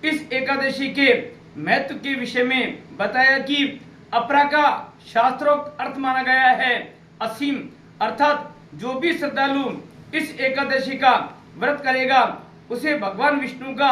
M: इस एकादशी के महत्व के विषय में बताया कि अपरा का शास्त्रोक्त अर्थ माना गया है असीम, अर्थात जो भी श्रद्धालु इस एकादशी का व्रत करेगा उसे भगवान विष्णु का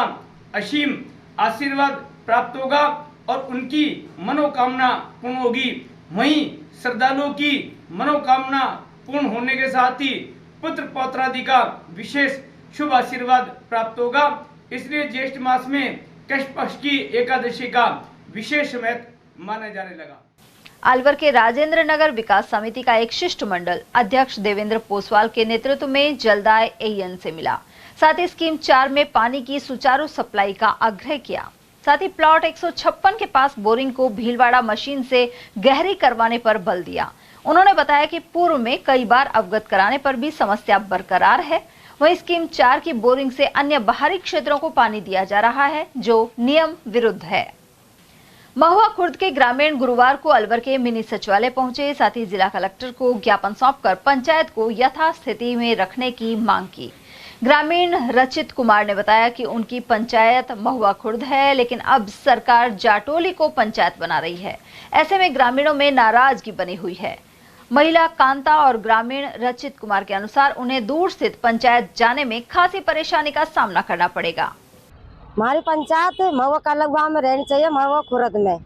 M: असीम आशीर्वाद प्राप्त होगा और उनकी मनोकामना पूर्ण होगी। वहीं श्रद्धालुओं की मनोकामना पूर्ण होने के साथ ही पुत्र पौत्रादि का विशेष शुभ आशीर्वाद प्राप्त होगा। इसलिए ज्येष्ठ मास में कृष्ण पक्ष की एकादशी का विशेष महत्व माना जाने लगा।
B: अलवर के राजेंद्र नगर विकास समिति का एक शिष्टमंडल अध्यक्ष देवेंद्र पोसवाल के नेतृत्व में जलदाय एएन से मिला। साथ ही स्कीम 4 में पानी की सुचारू सप्लाई का आग्रह किया। साथ ही प्लॉट 156 के पास बोरिंग को भीलवाड़ा मशीन से गहरी करवाने पर बल दिया। उन्होंने बताया कि पूर्व में कई बार अवगत कराने पर भी समस्या बरकरार है। वहीं स्कीम 4 की बोरिंग से अन्य बाहरी क्षेत्रों को पानी दिया जा रहा है, जो नियम विरुद्ध है। महुआ खुर्द के ग्रामीण गुरुवार को अलवर के मिनी सचिवालय पहुंचे। साथ ही जिला कलेक्टर को ज्ञापन सौंपकर पंचायत को यथास्थिति में रखने की मांग की। ग्रामीण रचित कुमार ने बताया कि उनकी पंचायत महुआ खुर्द है, लेकिन अब सरकार जाटोली को पंचायत बना रही है। ऐसे में ग्रामीणों में नाराजगी बनी हुई है। महिला कांता और ग्रामीण रचित कुमार के अनुसार उन्हें दूर स्थित पंचायत जाने में खासी परेशानी का सामना करना पड़ेगा।
N: हमारी पंचायत महुआ कालगवा में रहनी चाहिए, महुआ खुर्द में,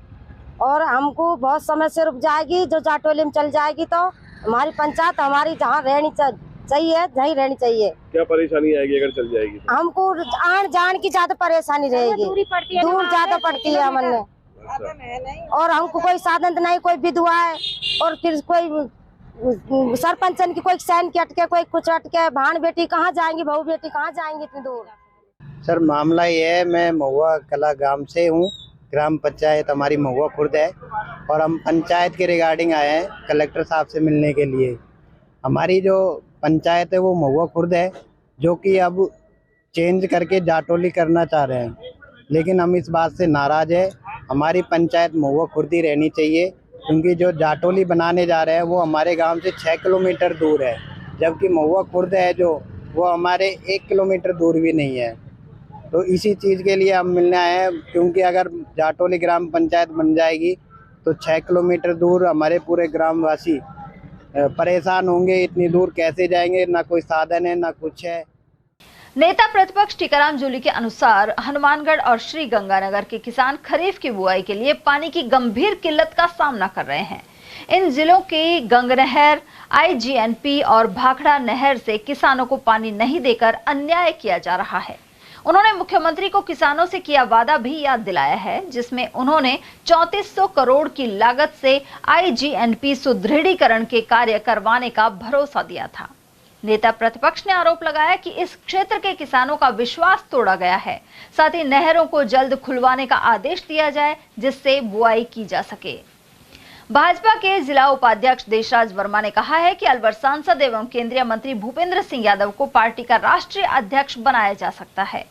N: और हमको बहुत समय से रुक जाएगी। जो जाटोली में चल जाएगी तो हमारी पंचायत हमारी जहाँ रहनी चाहिए वहीं रहनी चाहिए।
O: क्या परेशानी आएगी अगर चल जाएगी?
N: हमको आन जान की ज्यादा परेशानी रहेगी, दूर ज्यादा पड़ती है हमने। और हमको कोई साधन नहीं, कोई विधवा है और फिर कोई सरपंचन की कोई सैन के अटके, कोई कुछ अटके, भाण बेटी कहाँ जाएंगी, बहू बेटी कहाँ जाएंगी इतनी दूर।
I: सर मामला ये है, मैं महुआ कला गांव से हूँ। ग्राम पंचायत हमारी महुआ खुर्द है और हम पंचायत के रिगार्डिंग आए हैं कलेक्टर साहब से मिलने के लिए। हमारी जो पंचायत है वो महुआ खुर्द है, जो कि अब चेंज करके जाटोली करना चाह रहे हैं, लेकिन हम इस बात से नाराज है। हमारी पंचायत महुआ खुर्द ही रहनी चाहिए, क्योंकि जो जाटोली बनाने जा रहे हैं वो हमारे गांव से 6 किलोमीटर दूर है, जबकि महुआ खुर्द है जो वो हमारे 1 किलोमीटर दूर भी नहीं है। तो इसी चीज़ के लिए हम मिलने आए हैं, क्योंकि अगर जाटोली ग्राम पंचायत बन जाएगी तो 6 किलोमीटर दूर हमारे पूरे ग्रामवासी परेशान होंगे। इतनी दूर कैसे जाएंगे, ना कोई साधन है ना कुछ है।
B: नेता प्रतिपक्ष टीकाराम जूली के अनुसार हनुमानगढ़ और श्री गंगानगर के किसान खरीफ की बुआई के लिए पानी की गंभीर किल्लत का सामना कर रहे हैं। इन जिलों की गंगनहर, आईजीएनपी और भाखड़ा नहर से किसानों को पानी नहीं देकर अन्याय किया जा रहा है। उन्होंने मुख्यमंत्री को किसानों से किया वादा भी याद दिलाया है, जिसमें उन्होंने 3400 करोड़ की लागत से आईजीएनपी सुदृढ़ीकरण के कार्य करवाने का भरोसा दिया था। नेता प्रतिपक्ष ने आरोप लगाया कि इस क्षेत्र के किसानों का विश्वास तोड़ा गया है। साथ ही नहरों को जल्द खुलवाने का आदेश दिया जाए, जिससे बुआई की जा सके। भाजपा के जिला उपाध्यक्ष देशराज वर्मा ने कहा है कि अलवर सांसद एवं केंद्रीय मंत्री भूपेंद्र सिंह यादव को पार्टी का राष्ट्रीय अध्यक्ष बनाया जा सकता है।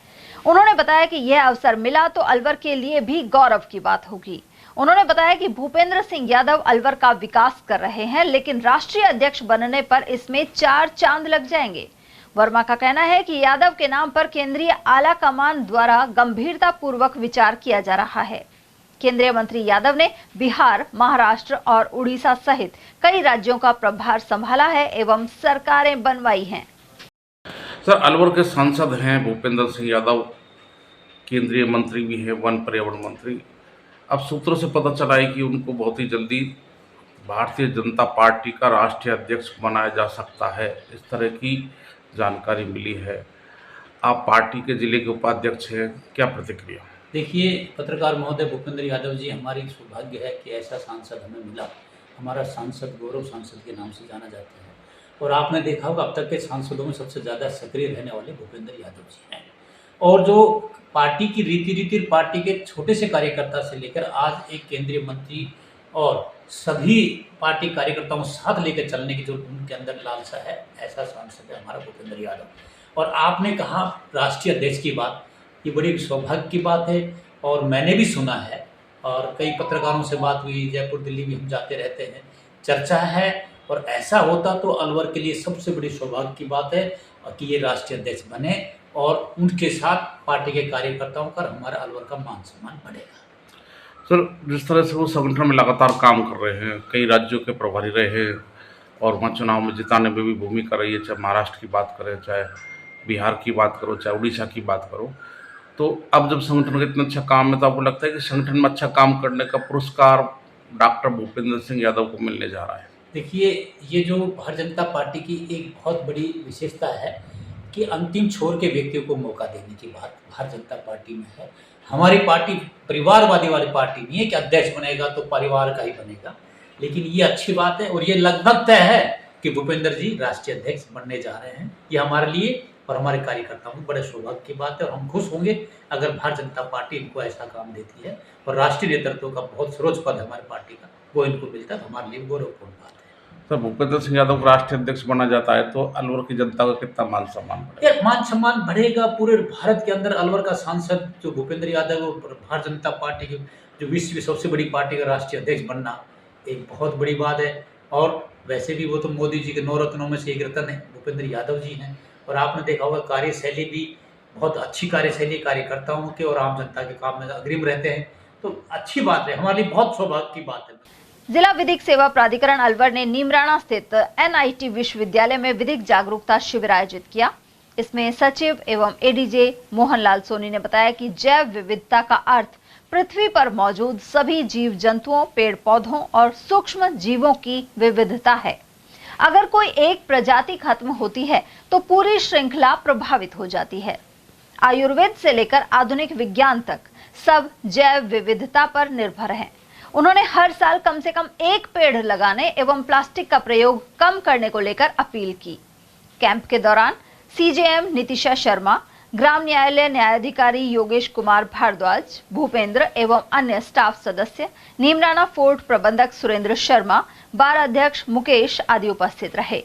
B: उन्होंने बताया कि यह अवसर मिला तो अलवर के लिए भी गौरव की बात होगी। उन्होंने बताया कि भूपेंद्र सिंह यादव अलवर का विकास कर रहे हैं, लेकिन राष्ट्रीय अध्यक्ष बनने पर इसमें 4 चांद लग जाएंगे। वर्मा का कहना है कि यादव के नाम पर केंद्रीय आला कमान द्वारा गंभीरता पूर्वक विचार किया जा रहा है। केंद्रीय मंत्री यादव ने बिहार, महाराष्ट्र और उड़ीसा सहित कई राज्यों का प्रभार संभाला है एवं सरकारें बनवाई हैं।
P: सर, अलवर के सांसद हैं भूपेंद्र सिंह यादव, केंद्रीय मंत्री भी हैं, वन पर्यावरण मंत्री। अब सूत्रों से पता चला है कि उनको बहुत ही जल्दी भारतीय जनता पार्टी का राष्ट्रीय अध्यक्ष बनाया जा सकता है, इस तरह की जानकारी मिली है। आप पार्टी के जिले के उपाध्यक्ष हैं, क्या प्रतिक्रिया?
Q: देखिए पत्रकार महोदय भूपेंद्र यादव जी, हमारी सौभाग्य है कि ऐसा सांसद हमें मिला। हमारा सांसद गौरव सांसद के नाम से जाना जाता है और आपने देखा होगा अब तक के सांसदों में सबसे ज़्यादा सक्रिय रहने वाले भूपेंद्र यादव जी हैं। और जो पार्टी की रीति पार्टी के छोटे से कार्यकर्ता से लेकर आज एक केंद्रीय मंत्री और सभी पार्टी कार्यकर्ताओं को साथ लेकर चलने की जो उनके अंदर लालसा है, ऐसा सांसद है हमारा भूपेंद्र यादव। और आपने कहा राष्ट्रीय अध्यक्ष की बात, ये बड़ी सौभाग्य की बात है और मैंने भी सुना है और कई पत्रकारों से बात हुई, जयपुर दिल्ली भी हम जाते रहते हैं, चर्चा है। और ऐसा होता तो अलवर के लिए सबसे बड़ी सौभाग्य की बात है कि ये राष्ट्रीय अध्यक्ष बने और उनके साथ पार्टी के कार्यकर्ताओं का हमारा अलवर का मान सम्मान बढ़ेगा।
P: सर, जिस तरह से वो संगठन में लगातार काम कर रहे हैं, कई राज्यों के प्रभारी रहे हैं और वहाँ चुनाव में जिताने में भी भूमिका रही है, चाहे महाराष्ट्र की बात करें, चाहे बिहार की बात करो, चाहे उड़ीसा की बात करो, तो अब जब संगठन का इतना अच्छा काम है तो आपको लगता है कि संगठन में अच्छा काम करने का पुरस्कार डॉक्टर भूपेंद्र सिंह यादव को मिलने जा रहा है?
Q: देखिए, ये जो भारतीय जनता पार्टी की एक बहुत बड़ी विशेषता है कि अंतिम छोर के व्यक्तियों को मौका देने की बात भारतीय जनता पार्टी में है। हमारी पार्टी परिवारवादी वाली पार्टी नहीं है कि अध्यक्ष बनेगा तो परिवार का ही बनेगा, लेकिन ये अच्छी बात है और ये लगभग तय है कि भूपेंद्र जी राष्ट्रीय अध्यक्ष बनने जा रहे हैं। ये हमारे लिए और हमारे कार्यकर्ताओं को बड़े सौभाग्य की बात है और हम खुश होंगे अगर भारतीय जनता पार्टी इनको ऐसा काम देती है और राष्ट्रीय नेतृत्व का बहुत सर्वोच्च पद है हमारी पार्टी का, वो इनको मिलता है, हमारे लिए गौरवपूर्ण बात है।
P: सर, भूपेंद्र सिंह यादव को राष्ट्रीय अध्यक्ष बना जाता है तो अलवर की जनता का कितना मान सम्मान बढ़ेगा?
Q: मान सम्मान बढ़ेगा। पूरे भारत के अंदर अलवर का सांसद जो भूपेंद्र यादव भारतीय जनता पार्टी की जो विश्व की सबसे बड़ी पार्टी का राष्ट्रीय अध्यक्ष बनना एक बहुत बड़ी बात है। और वैसे भी वो तो मोदी जी के 9 रत्नों में से एक रत्न है भूपेंद्र यादव जी हैं और आपने देखा होगा कार्यशैली भी बहुत अच्छी कार्यशैली कार्यकर्ताओं के और आम जनता के काम में अग्रिम रहते हैं, तो अच्छी बात है, हमारे लिए बहुत सौभाग्य की बात है।
B: जिला विधिक सेवा प्राधिकरण अलवर ने नीमराणा स्थित NIT विश्वविद्यालय में विधिक जागरूकता शिविर आयोजित किया। इसमें सचिव एवं ADJ मोहनलाल सोनी ने बताया कि जैव विविधता का अर्थ पृथ्वी पर मौजूद सभी जीव जंतुओं, पेड़ पौधों और सूक्ष्म जीवों की विविधता है। अगर कोई एक प्रजाति खत्म होती है तो पूरी श्रृंखला प्रभावित हो जाती है। आयुर्वेद से लेकर आधुनिक विज्ञान तक सब जैव विविधता पर निर्भर है। उन्होंने हर साल कम से कम एक पेड़ लगाने एवं प्लास्टिक का प्रयोग कम करने को लेकर अपील की। कैंप के दौरान CJM नितिशा शर्मा, ग्राम न्यायालय न्यायाधिकारी योगेश कुमार भारद्वाज, भूपेंद्र एवं अन्य स्टाफ सदस्य, नीमराना फोर्ट प्रबंधक सुरेंद्र शर्मा, बार अध्यक्ष मुकेश आदि उपस्थित रहे।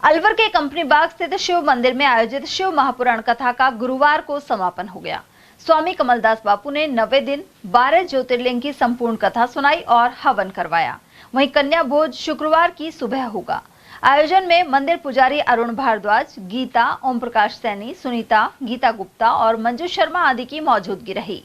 B: अलवर के कंपनी बाग स्थित शिव मंदिर में आयोजित शिव महापुराण कथा का गुरुवार को समापन हो गया। स्वामी कमलदास बापू ने 90 दिन 12 ज्योतिर्लिंग की संपूर्ण कथा सुनाई और हवन करवाया। वहीं कन्या भोज शुक्रवार की सुबह होगा। आयोजन में मंदिर पुजारी अरुण भारद्वाज, गीता, ओम प्रकाश सैनी, सुनीता, गीता गुप्ता और मंजू शर्मा आदि की मौजूदगी रही।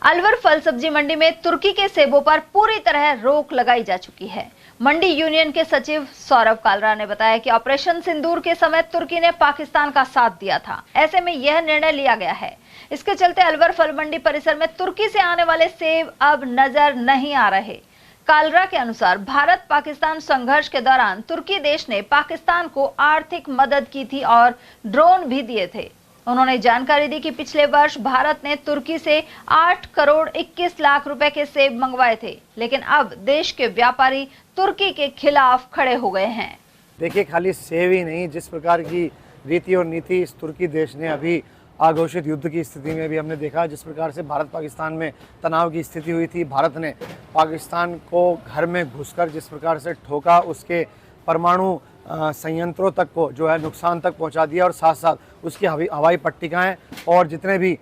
B: अलवर फल सब्जी मंडी में तुर्की के सेबों पर पूरी तरह रोक लगाई जा चुकी है। मंडी यूनियन के सचिव सौरभ कालरा ने बताया कि ऑपरेशन सिंदूर के समय तुर्की ने पाकिस्तान का साथ दिया था। ऐसे में यह निर्णय लिया गया है। इसके चलते अलवर फल मंडी परिसर में तुर्की से आने वाले सेब अब नजर नहीं आ रहे। कालरा के अनुसार भारत पाकिस्तान संघर्ष के दौरान तुर्की देश ने पाकिस्तान को आर्थिक मदद की थी और ड्रोन भी दिए थे। उन्होंने जानकारी दी कि पिछले वर्ष भारत ने तुर्की से 8 करोड़ 21 लाख रुपए के सेब मंगवाए थे, लेकिन अब देश के व्यापारी तुर्की के खिलाफ खड़े हो गए हैं।
R: देखिए, खाली सेब ही नहीं, जिस प्रकार की रीति और नीति इस तुर्की देश ने अभी आघोषित युद्ध की स्थिति में भी हमने देखा, जिस प्रकार से भारत पाकिस्तान में तनाव की स्थिति हुई थी, भारत ने पाकिस्तान को घर में घुसकर जिस प्रकार से ठोका, उसके परमाणु संयंत्रों तक को जो है नुकसान तक पहुंचा दिया और साथ साथ उसकी हवाई पट्टिकाएं और जितने भी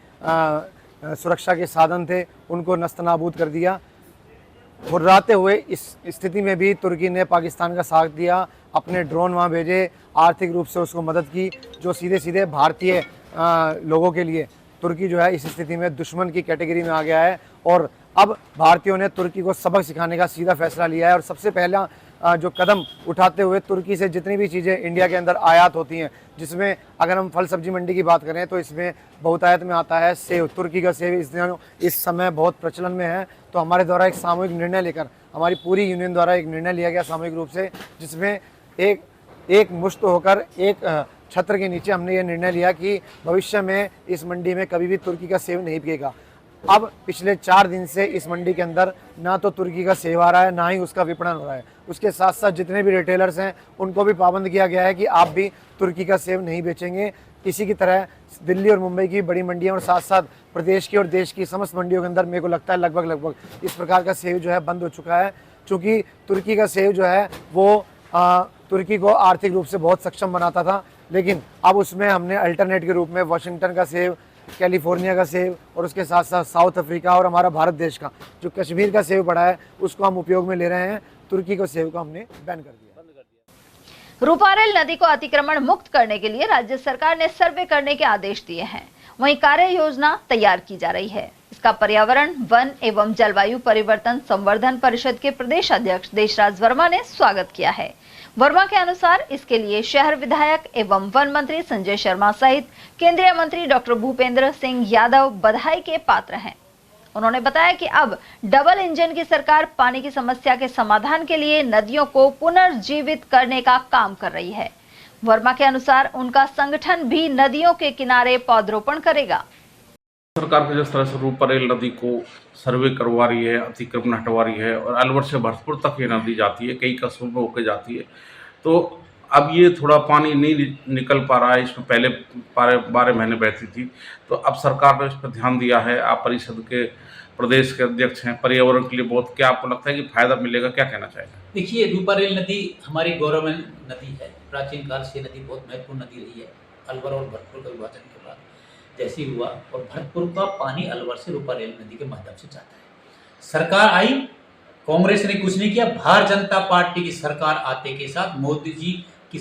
R: सुरक्षा के साधन थे उनको नस्तनाबूद कर दिया। हुर्राते हुए इस स्थिति में भी तुर्की ने पाकिस्तान का साथ दिया, अपने ड्रोन वहाँ भेजे, आर्थिक रूप से उसको मदद की, जो सीधे सीधे भारतीय लोगों के लिए तुर्की जो है इस स्थिति में दुश्मन की कैटेगरी में आ गया है। और अब भारतीयों ने तुर्की को सबक सिखाने का सीधा फैसला लिया है और सबसे पहला जो कदम उठाते हुए तुर्की से जितनी भी चीज़ें इंडिया के अंदर आयात होती हैं, जिसमें अगर हम फल सब्जी मंडी की बात करें तो इसमें बहुतायत में आता है सेब। तुर्की का सेब इस समय बहुत प्रचलन में है। तो हमारे द्वारा एक सामूहिक निर्णय लेकर, हमारी पूरी यूनियन द्वारा एक निर्णय लिया गया सामूहिक रूप से, जिसमें एक मुश्त होकर एक छत्र के नीचे हमने ये निर्णय लिया कि भविष्य में इस मंडी में कभी भी तुर्की का सेब नहीं बिकेगा। अब पिछले 4 दिन से इस मंडी के अंदर ना तो तुर्की का सेब आ रहा है, ना ही उसका विपणन हो रहा है। उसके साथ साथ जितने भी रिटेलर्स हैं उनको भी पाबंद किया गया है कि आप भी तुर्की का सेब नहीं बेचेंगे। इसी की तरह दिल्ली और मुंबई की बड़ी मंडियां और साथ साथ प्रदेश की और देश की समस्त मंडियों के अंदर मेरे को लगता है लगभग इस प्रकार का सेब जो है बंद हो चुका है। चूँकि तुर्की का सेब जो है वो तुर्की को आर्थिक रूप से बहुत सक्षम बनाता था, लेकिन अब उसमें हमने अल्टरनेट के रूप में वाशिंगटन का सेब, कैलिफोर्निया का सेब और उसके साथ साथ साउथ अफ्रीका और हमारा भारत देश का जो कश्मीर का सेब पड़ा है उसको हम उपयोग में ले रहे हैं। तुर्की को सेब को हमने बैन कर दिया।
B: रूपारेल नदी को अतिक्रमण मुक्त करने के लिए राज्य सरकार ने सर्वे करने के आदेश दिए हैं। वहीं कार्य योजना तैयार की जा रही है। इसका पर्यावरण, वन एवं जलवायु परिवर्तन संवर्धन परिषद के प्रदेश अध्यक्ष देशराज वर्मा ने स्वागत किया है। वर्मा के अनुसार इसके लिए शहर विधायक एवं वन मंत्री संजय शर्मा सहित केंद्रीय मंत्री डॉक्टर भूपेंद्र सिंह यादव बधाई के पात्र हैं। उन्होंने बताया कि अब डबल इंजन की सरकार पानी की समस्या के समाधान के लिए नदियों को पुनर्जीवित करने का काम कर रही है। वर्मा के अनुसार उनका संगठन भी नदियों के किनारे पौधरोपण करेगा।
P: सरकार के जिस तरह से रूपरेल नदी को सर्वे करवा रही है, अतिक्रमण हटवा रही है और अलवर से भरतपुर तक ये नदी जाती है, कई कस्बों में होकर जाती है, तो अब ये थोड़ा पानी नहीं निकल पा रहा है। इसमें पहले 12 महीने बहती थी, तो अब सरकार ने इस पर ध्यान दिया है। आप परिषद के प्रदेश के अध्यक्ष हैं, पर्यावरण के लिए बहुत, क्या आपको लगता है कि फायदा मिलेगा, क्या कहना चाहेगा?
Q: देखिए, रूपारेल नदी हमारी गौरवमय नदी है। प्राचीन काल से नदी बहुत महत्वपूर्ण नदी रही है। अलवर और भरतपुर का विभाजन के बाद जैसे ही हुआ, और भरतपुर का पानी अलवर से रूपारेल नदी के माध्यम से जाता है। सरकार आई, कांग्रेस ने कुछ नहीं किया। भारतीय जनता पार्टी की सरकार आते के साथ मोदी जी की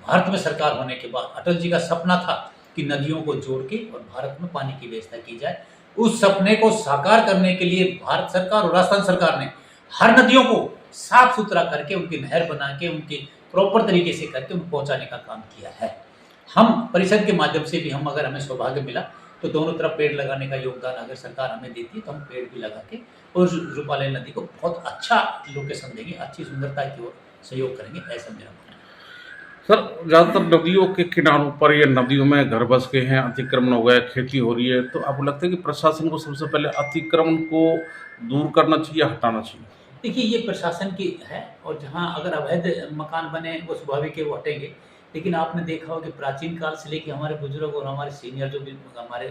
Q: भारत में सरकार होने के बाद अटल जी का सपना था कि नदियों को जोड़ के और भारत में पानी की व्यवस्था की जाए। उस सपने को साकार करने के लिए भारत सरकार और राजस्थान सरकार ने हर नदियों को साफ सुथरा करके, उनकी नहर बना के, उनकी प्रॉपर तरीके से करके उनको पहुंचाने का काम किया है। हम परिषद के माध्यम से भी, हम अगर हमें सौभाग्य मिला तो दोनों तरफ पेड़ लगाने का योगदान अगर सरकार हमें देती है तो हम पेड़ भी लगा के और रूपारेल नदी को बहुत अच्छा लोकेशन देंगे, अच्छी सुंदरता की ओर सहयोग करेंगे, ऐसा मेरा मानना है।
P: सर, ज़्यादातर नदियों के किनारों पर या नदियों में घर बस गए हैं, अतिक्रमण हो गया, खेती हो रही है, तो आपको लगता है कि प्रशासन को सबसे पहले अतिक्रमण को दूर करना चाहिए, हटाना चाहिए?
Q: देखिए, ये प्रशासन की है, और जहाँ अगर अवैध मकान बने वो स्वाभाविक है, वो हटेंगे। लेकिन आपने देखा हो कि प्राचीन काल से लेकर हमारे बुजुर्ग और हमारे सीनियर जो भी हमारे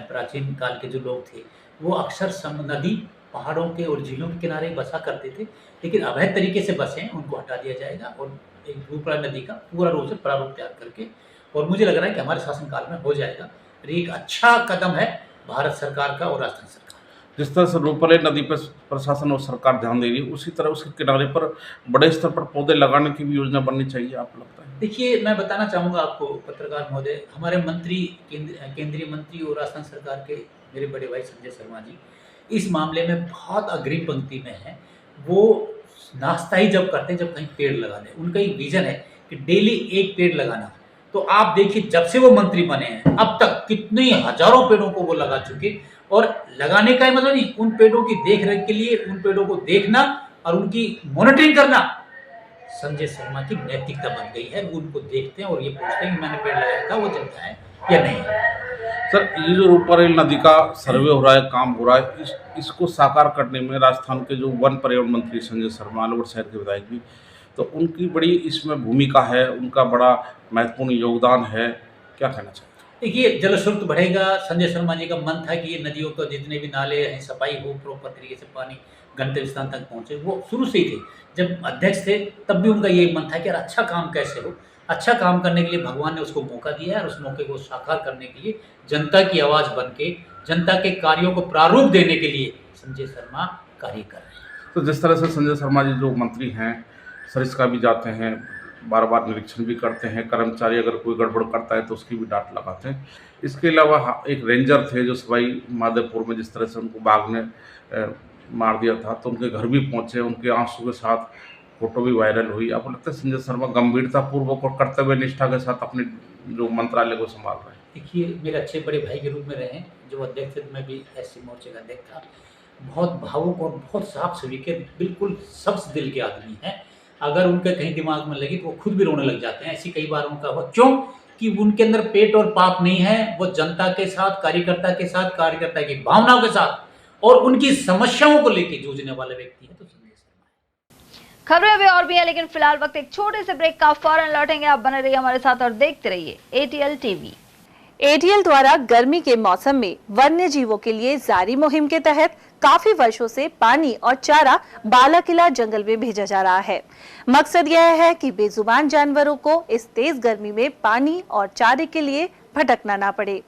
Q: प्राचीन काल के जो लोग थे, वो अक्सर नदी, पहाड़ों के और झीलों के किनारे बसा करते थे। लेकिन अवैध तरीके से बसे हैं, उनको हटा दिया जाएगा और एक रूपरेल नदी का पूरा रूप से प्रारूप तैयार करके, और मुझे लग रहा है कि हमारे शासनकाल में हो जाएगा। एक अच्छा कदम है भारत सरकार का और राजस्थान सरकार।
P: जिस तरह से रूपरेल नदी पर प्रशासन और सरकार ध्यान दे रही है, उसी तरह उसके किनारे पर बड़े स्तर पर पौधे लगाने की भी योजना बननी चाहिए, आपको लगता है?
Q: देखिए, मैं बताना चाहूँगा आपको पत्रकार महोदय, हमारे मंत्री, केंद्रीय मंत्री और राजस्थान सरकार के मेरे बड़े भाई संजय शर्मा जी इस मामले में बहुत अग्रिम पंक्ति में हैं। वो नाश्ता ही जब करते हैं जब कहीं पेड़ लगा दें। उनका एक विजन है कि डेली एक पेड़ लगाना। तो आप देखिए, जब से वो मंत्री बने हैं अब तक कितने हजारों पेड़ों को वो लगा चुके, और लगाने का मतलब नहीं, उन पेड़ों की देख रेख के लिए, उन पेड़ों को देखना और उनकी मॉनिटरिंग करना संजय शर्मा की नैतिकता बन गई है। वो उनको देखते हैं और ये पूछते हैं कि मैंने पेड़ लगाया था, वो जनता है या नहीं है।
P: सर, ये जो रूपरेल नदी का सर्वे हो रहा है, काम हो रहा है, इसको साकार करने में राजस्थान के जो वन पर्यावरण मंत्री संजय शर्मा, अलवर शहर के विधायक भी, तो उनकी बड़ी इसमें भूमिका है, उनका बड़ा महत्वपूर्ण योगदान है, क्या कहना चाहिए?
Q: देखिए, जल स्रोत बढ़ेगा। संजय शर्मा जी का मन था कि ये नदियों को जितने भी नाले हैं, सफाई हो, प्रॉपर तरीके से पानी गंतव्य स्थान तक पहुँचे। वो शुरू से ही थे, जब अध्यक्ष थे तब भी उनका यही मन था कि यार अच्छा काम कैसे हो। अच्छा काम करने के लिए भगवान ने उसको मौका दिया है, और उस मौके को साकार करने के लिए जनता की आवाज़ बन के जनता के कार्यों को प्रारूप देने के लिए संजय शर्मा कार्य कर रहे हैं।
P: तो जिस तरह से संजय शर्मा जी जो मंत्री हैं, सरिस्का भी जाते हैं, बार बार निरीक्षण भी करते हैं, कर्मचारी अगर कोई गड़बड़ करता है तो उसकी भी डांट लगाते हैं। इसके अलावा एक रेंजर थे जो सवाई माधोपुर में जिस तरह से उनको बाघ ने मार दिया था, तो उनके घर भी पहुंचे, उनके आंसू के साथ फोटो भी वायरल हुई। आपको लगता है संजय शर्मा गंभीरतापूर्वक और कर्तव्य निष्ठा के साथ अपने जो मंत्रालय को संभाल रहे हैं?
Q: देखिए, मेरे अच्छे बड़े भाई के रूप में रहे, जो अध्यक्ष में भी एससी मोर्चे का अध्यक्ष था, बहुत भावुक और बहुत साफ सवीके, बिल्कुल सबसे दिल के आदमी हैं। अगर उनके कहीं दिमाग में लगी तो वो खुद भी रोने लग जाते हैं। ऐसी कई बार उनका हुआ, क्यों कि उनके अंदर पेट और पाप नहीं है। वो जनता के साथ, कार्यकर्ता के साथ, कार्यकर्ता की भावनाओं के साथ और उनकी समस्याओं को लेकर जूझने वाला व्यक्ति है। तो
B: खबरें अभी और भी है, लेकिन फिलहाल वक्त एक छोटे से ब्रेक का, फौरन लौटेंगे। आप बने रहिए हमारे साथ और देखते रहिए ATL TV।
S: ATL द्वारा गर्मी के मौसम में वन्य जीवों के लिए जारी मुहिम के तहत काफी वर्षों से पानी और चारा बालाकिला जंगल में भेजा जा रहा है। मकसद यह है कि बेजुबान जानवरों को इस तेज गर्मी में पानी और चारे के लिए भटकना ना पड़े।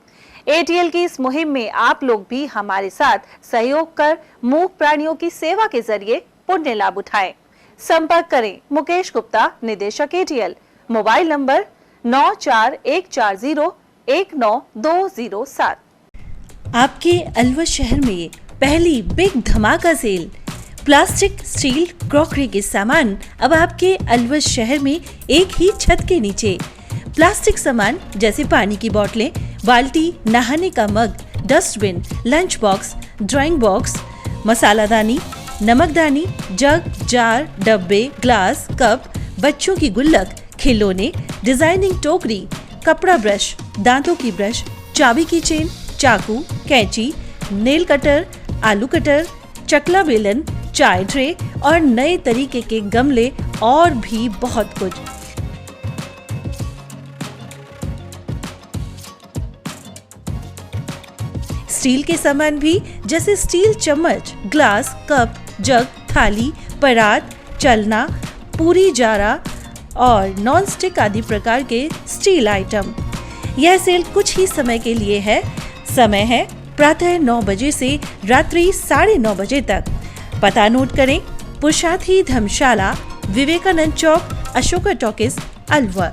S: ATL की इस मुहिम में आप लोग भी हमारे साथ सहयोग कर मूक प्राणियों की सेवा के जरिए पुण्य लाभ उठाएं। संपर्क करें मुकेश गुप्ता, निदेशक ATL, मोबाइल नंबर 9414019207।
T: आपके अलवर शहर में पहली बिग धमाका सेल, प्लास्टिक, स्टील, क्रॉकरी के सामान अब आपके अलवर शहर में एक ही छत के नीचे। प्लास्टिक सामान जैसे पानी की बोतलें, बाल्टी, नहाने का mug, dustbin, lunch box, drawing box, मसालादानी, नमकदानी, जग, जार, डब्बे, ग्लास, कप, बच्चों की गुल्लक, खिलौने, डिजाइनिंग टोकरी, कपड़ा ब्रश, दांतों की ब्रश, चाबी की चेन, चाकू, कैंची, नेल कटर, आलू कटर, चकला बेलन, चाय ट्रे और नए तरीके के गमले और भी बहुत कुछ। स्टील के सामान भी जैसे स्टील चम्मच, ग्लास, कप, जग, थाली, परात, चलना, पूरी जारा और नॉन स्टिक आदि प्रकार के स्टील आइटम। यह सेल कुछ ही समय के लिए है। समय है प्रातः 9 बजे से रात्रि 9:30 बजे तक। पता नोट करें, पुरुषार्थी धर्मशाला, विवेकानंद चौक, अशोका टॉकीज, अलवर।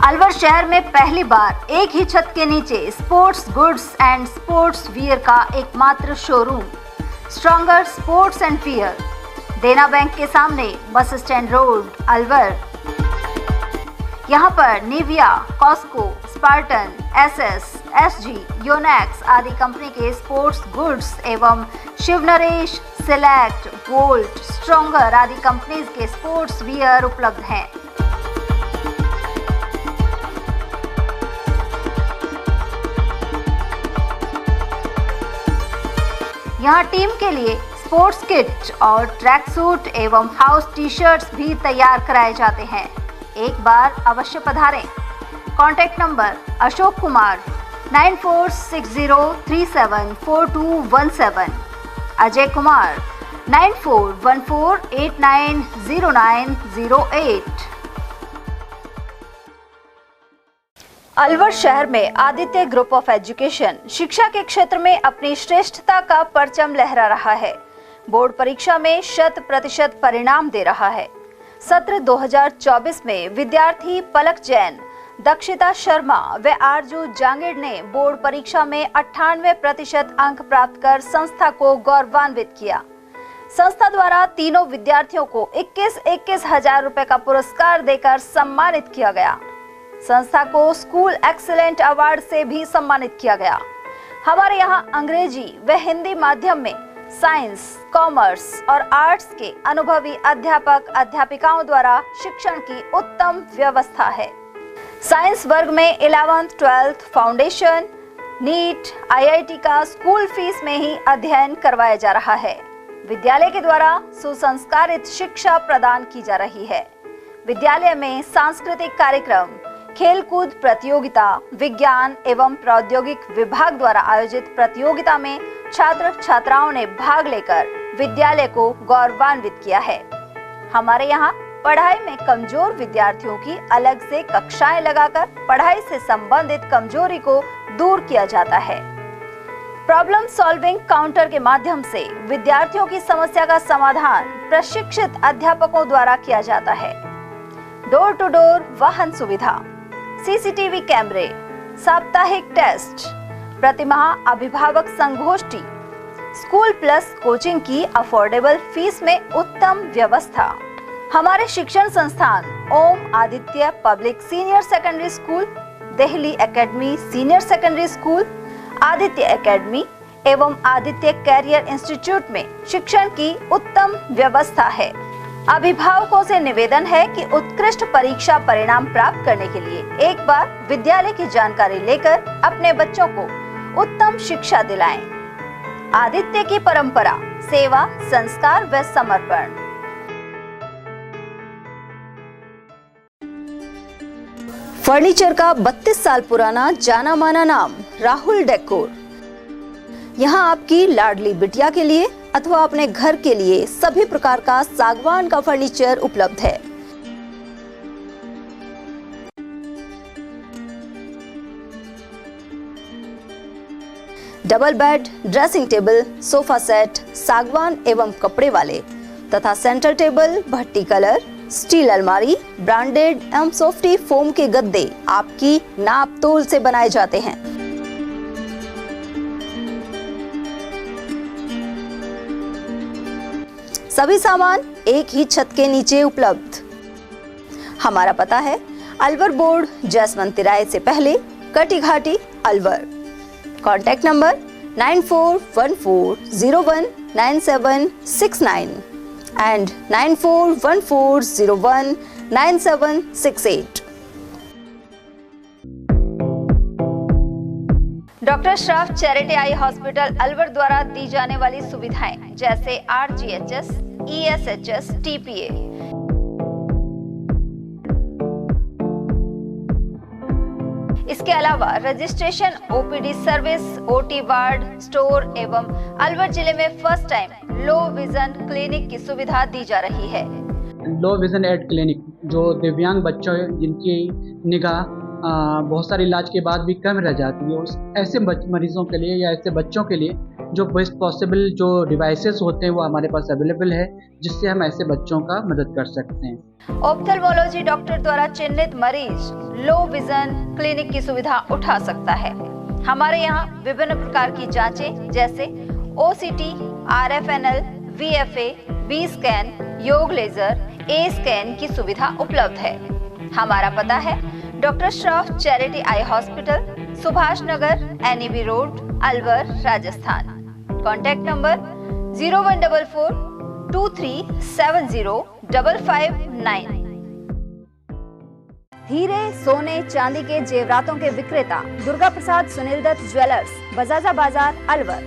B: अलवर शहर में पहली बार एक ही छत के नीचे sports goods and sports wear का एकमात्र showroom Stronger sports and wear, Dena bank के सामने, बस स्टैंड रोड, अलवर। यहाँ पर Nivia, Cosco, Spartan, SS, SG, Yonex आदि कंपनी के स्पोर्ट्स गुड्स एवं Shiv Naresh, Select, Volt, Stronger आदि कंपनीज के स्पोर्ट्स वियर उपलब्ध हैं। यहाँ टीम के लिए स्पोर्ट्स किट और ट्रैक सूट एवं हाउस टी शर्ट्स भी तैयार कराए जाते हैं। एक बार अवश्य पधारें। Contact number Ashok Kumar 9460374217, Ajay Kumar 9414890908। अलवर शहर में आदित्य ग्रुप ऑफ एजुकेशन शिक्षा के क्षेत्र में अपनी श्रेष्ठता का परचम लहरा रहा है। बोर्ड परीक्षा में 100% परिणाम दे रहा है। सत्र 2024 में विद्यार्थी पलक जैन, दक्षिता शर्मा व आरजू जांगीड़ ने बोर्ड परीक्षा में 98% अंक प्राप्त कर संस्था को गौरवान्वित किया। संस्था द्वारा तीनों विद्यार्थियों को 21-21 हजार रुपए का पुरस्कार देकर सम्मानित किया गया। संस्था को स्कूल एक्सीलेंट अवार्ड से भी सम्मानित किया गया। हमारे यहाँ अंग्रेजी व हिंदी माध्यम में साइंस, कॉमर्स और आर्ट्स के अनुभवी अध्यापक अध्यापिकाओं द्वारा शिक्षण की उत्तम व्यवस्था है। साइंस वर्ग में 11th, 12th foundation, NEET, IIT का स्कूल फीस में ही अध्ययन करवाया जा रहा है। विद्यालय के द्वारा सुसंस्कारित शिक्षा प्रदान की जा रही है। विद्यालय में सांस्कृतिक कार्यक्रम, खेलकूद प्रतियोगिता, विज्ञान एवं प्रौद्योगिक विभाग द्वारा आयोजित प्रतियोगिता में छात्र छात्राओं ने भाग लेकर विद्यालय को गौरवान्वित किया है। हमारे यहाँ पढ़ाई में कमजोर विद्यार्थियों की अलग से कक्षाएं लगाकर पढ़ाई से संबंधित कमजोरी को दूर किया जाता है। प्रॉब्लम सॉल्विंग काउंटर के माध्यम से विद्यार्थियों की समस्या का समाधान प्रशिक्षित अध्यापकों द्वारा किया जाता है। डोर टू डोर वाहन सुविधा, CCTV कैमरे, साप्ताहिक टेस्ट, प्रतिमाह अभिभावक संगोष्ठी, स्कूल प्लस कोचिंग की अफोर्डेबल फीस में उत्तम व्यवस्था। हमारे शिक्षण संस्थान Om Aditya public senior secondary school, Delhi academy senior secondary school, Aditya academy एवं आदित्य कैरियर इंस्टीट्यूट में शिक्षण की उत्तम व्यवस्था है। अभिभावकों से निवेदन है कि उत्कृष्ट परीक्षा परिणाम प्राप्त करने के लिए एक बार विद्यालय की जानकारी लेकर अपने बच्चों को उत्तम शिक्षा दिलाएं। आदित्य की परंपरा, सेवा, संस्कार व समर्पण। फर्नीचर का 32 साल पुराना जाना माना नाम राहुल डेकोर। यहाँ आपकी लाडली बिटिया के लिए अथवा अपने घर के लिए सभी प्रकार का सागवान का फर्नीचर उपलब्ध है। Double bed, dressing table, sofa set सागवान एवं कपड़े वाले तथा सेंटर टेबल, भट्टी कलर, स्टील अलमारी, ब्रांडेड एवं सॉफ्टी फोम के गद्दे आपकी नाप तोल से बनाए जाते हैं। सभी सामान एक ही छत के नीचे उपलब्ध। हमारा पता है अलवर बोर्ड, जसवंत तिराहे से पहले, कटी घाटी, Alwar. Contact number 9414019769 and 9414019768. Doctor Shroff charity eye hospital Alwar द्वारा दी जाने वाली सुविधाएं जैसे RGHS, ESHS, TPA, इसके अलावा registration, OPD service, OT ward, store एवं अलवर जिले में first time low vision clinic की सुविधा दी जा रही है।
U: लो विजन एड क्लिनिक जो दिव्यांग बच्चों जिनकी निगाह बहुत सारे इलाज के बाद भी कम रह जाती है, उस ऐसे मरीजों के लिए या ऐसे बच्चों के लिए जो बेस्ट पॉसिबल जो डिवाइसेस होते हैं वो हमारे पास अवेलेबल है, जिससे हम ऐसे बच्चों का मदद कर सकते हैं।
B: ऑप्थेल्मोलॉजी डॉक्टर द्वारा चिन्हित मरीज लो विजन क्लिनिक की सुविधा उठा सकता है। हमारे यहाँ विभिन्न प्रकार की जांचें जैसे OCT, RFNL, VFA, B scan, YAG laser, A scan की सुविधा उपलब्ध है। हमारा पता है doctor Shroff charity eye hospital, Subhash Nagar, NEB road, Alwar, Rajasthan. Contact number 014423705559। हीरे, सोने, चांदी के जेवरातों के विक्रेता दुर्गा प्रसाद सुनील दत्त ज्वेलर्स, बजाजा बाजार, अलवर।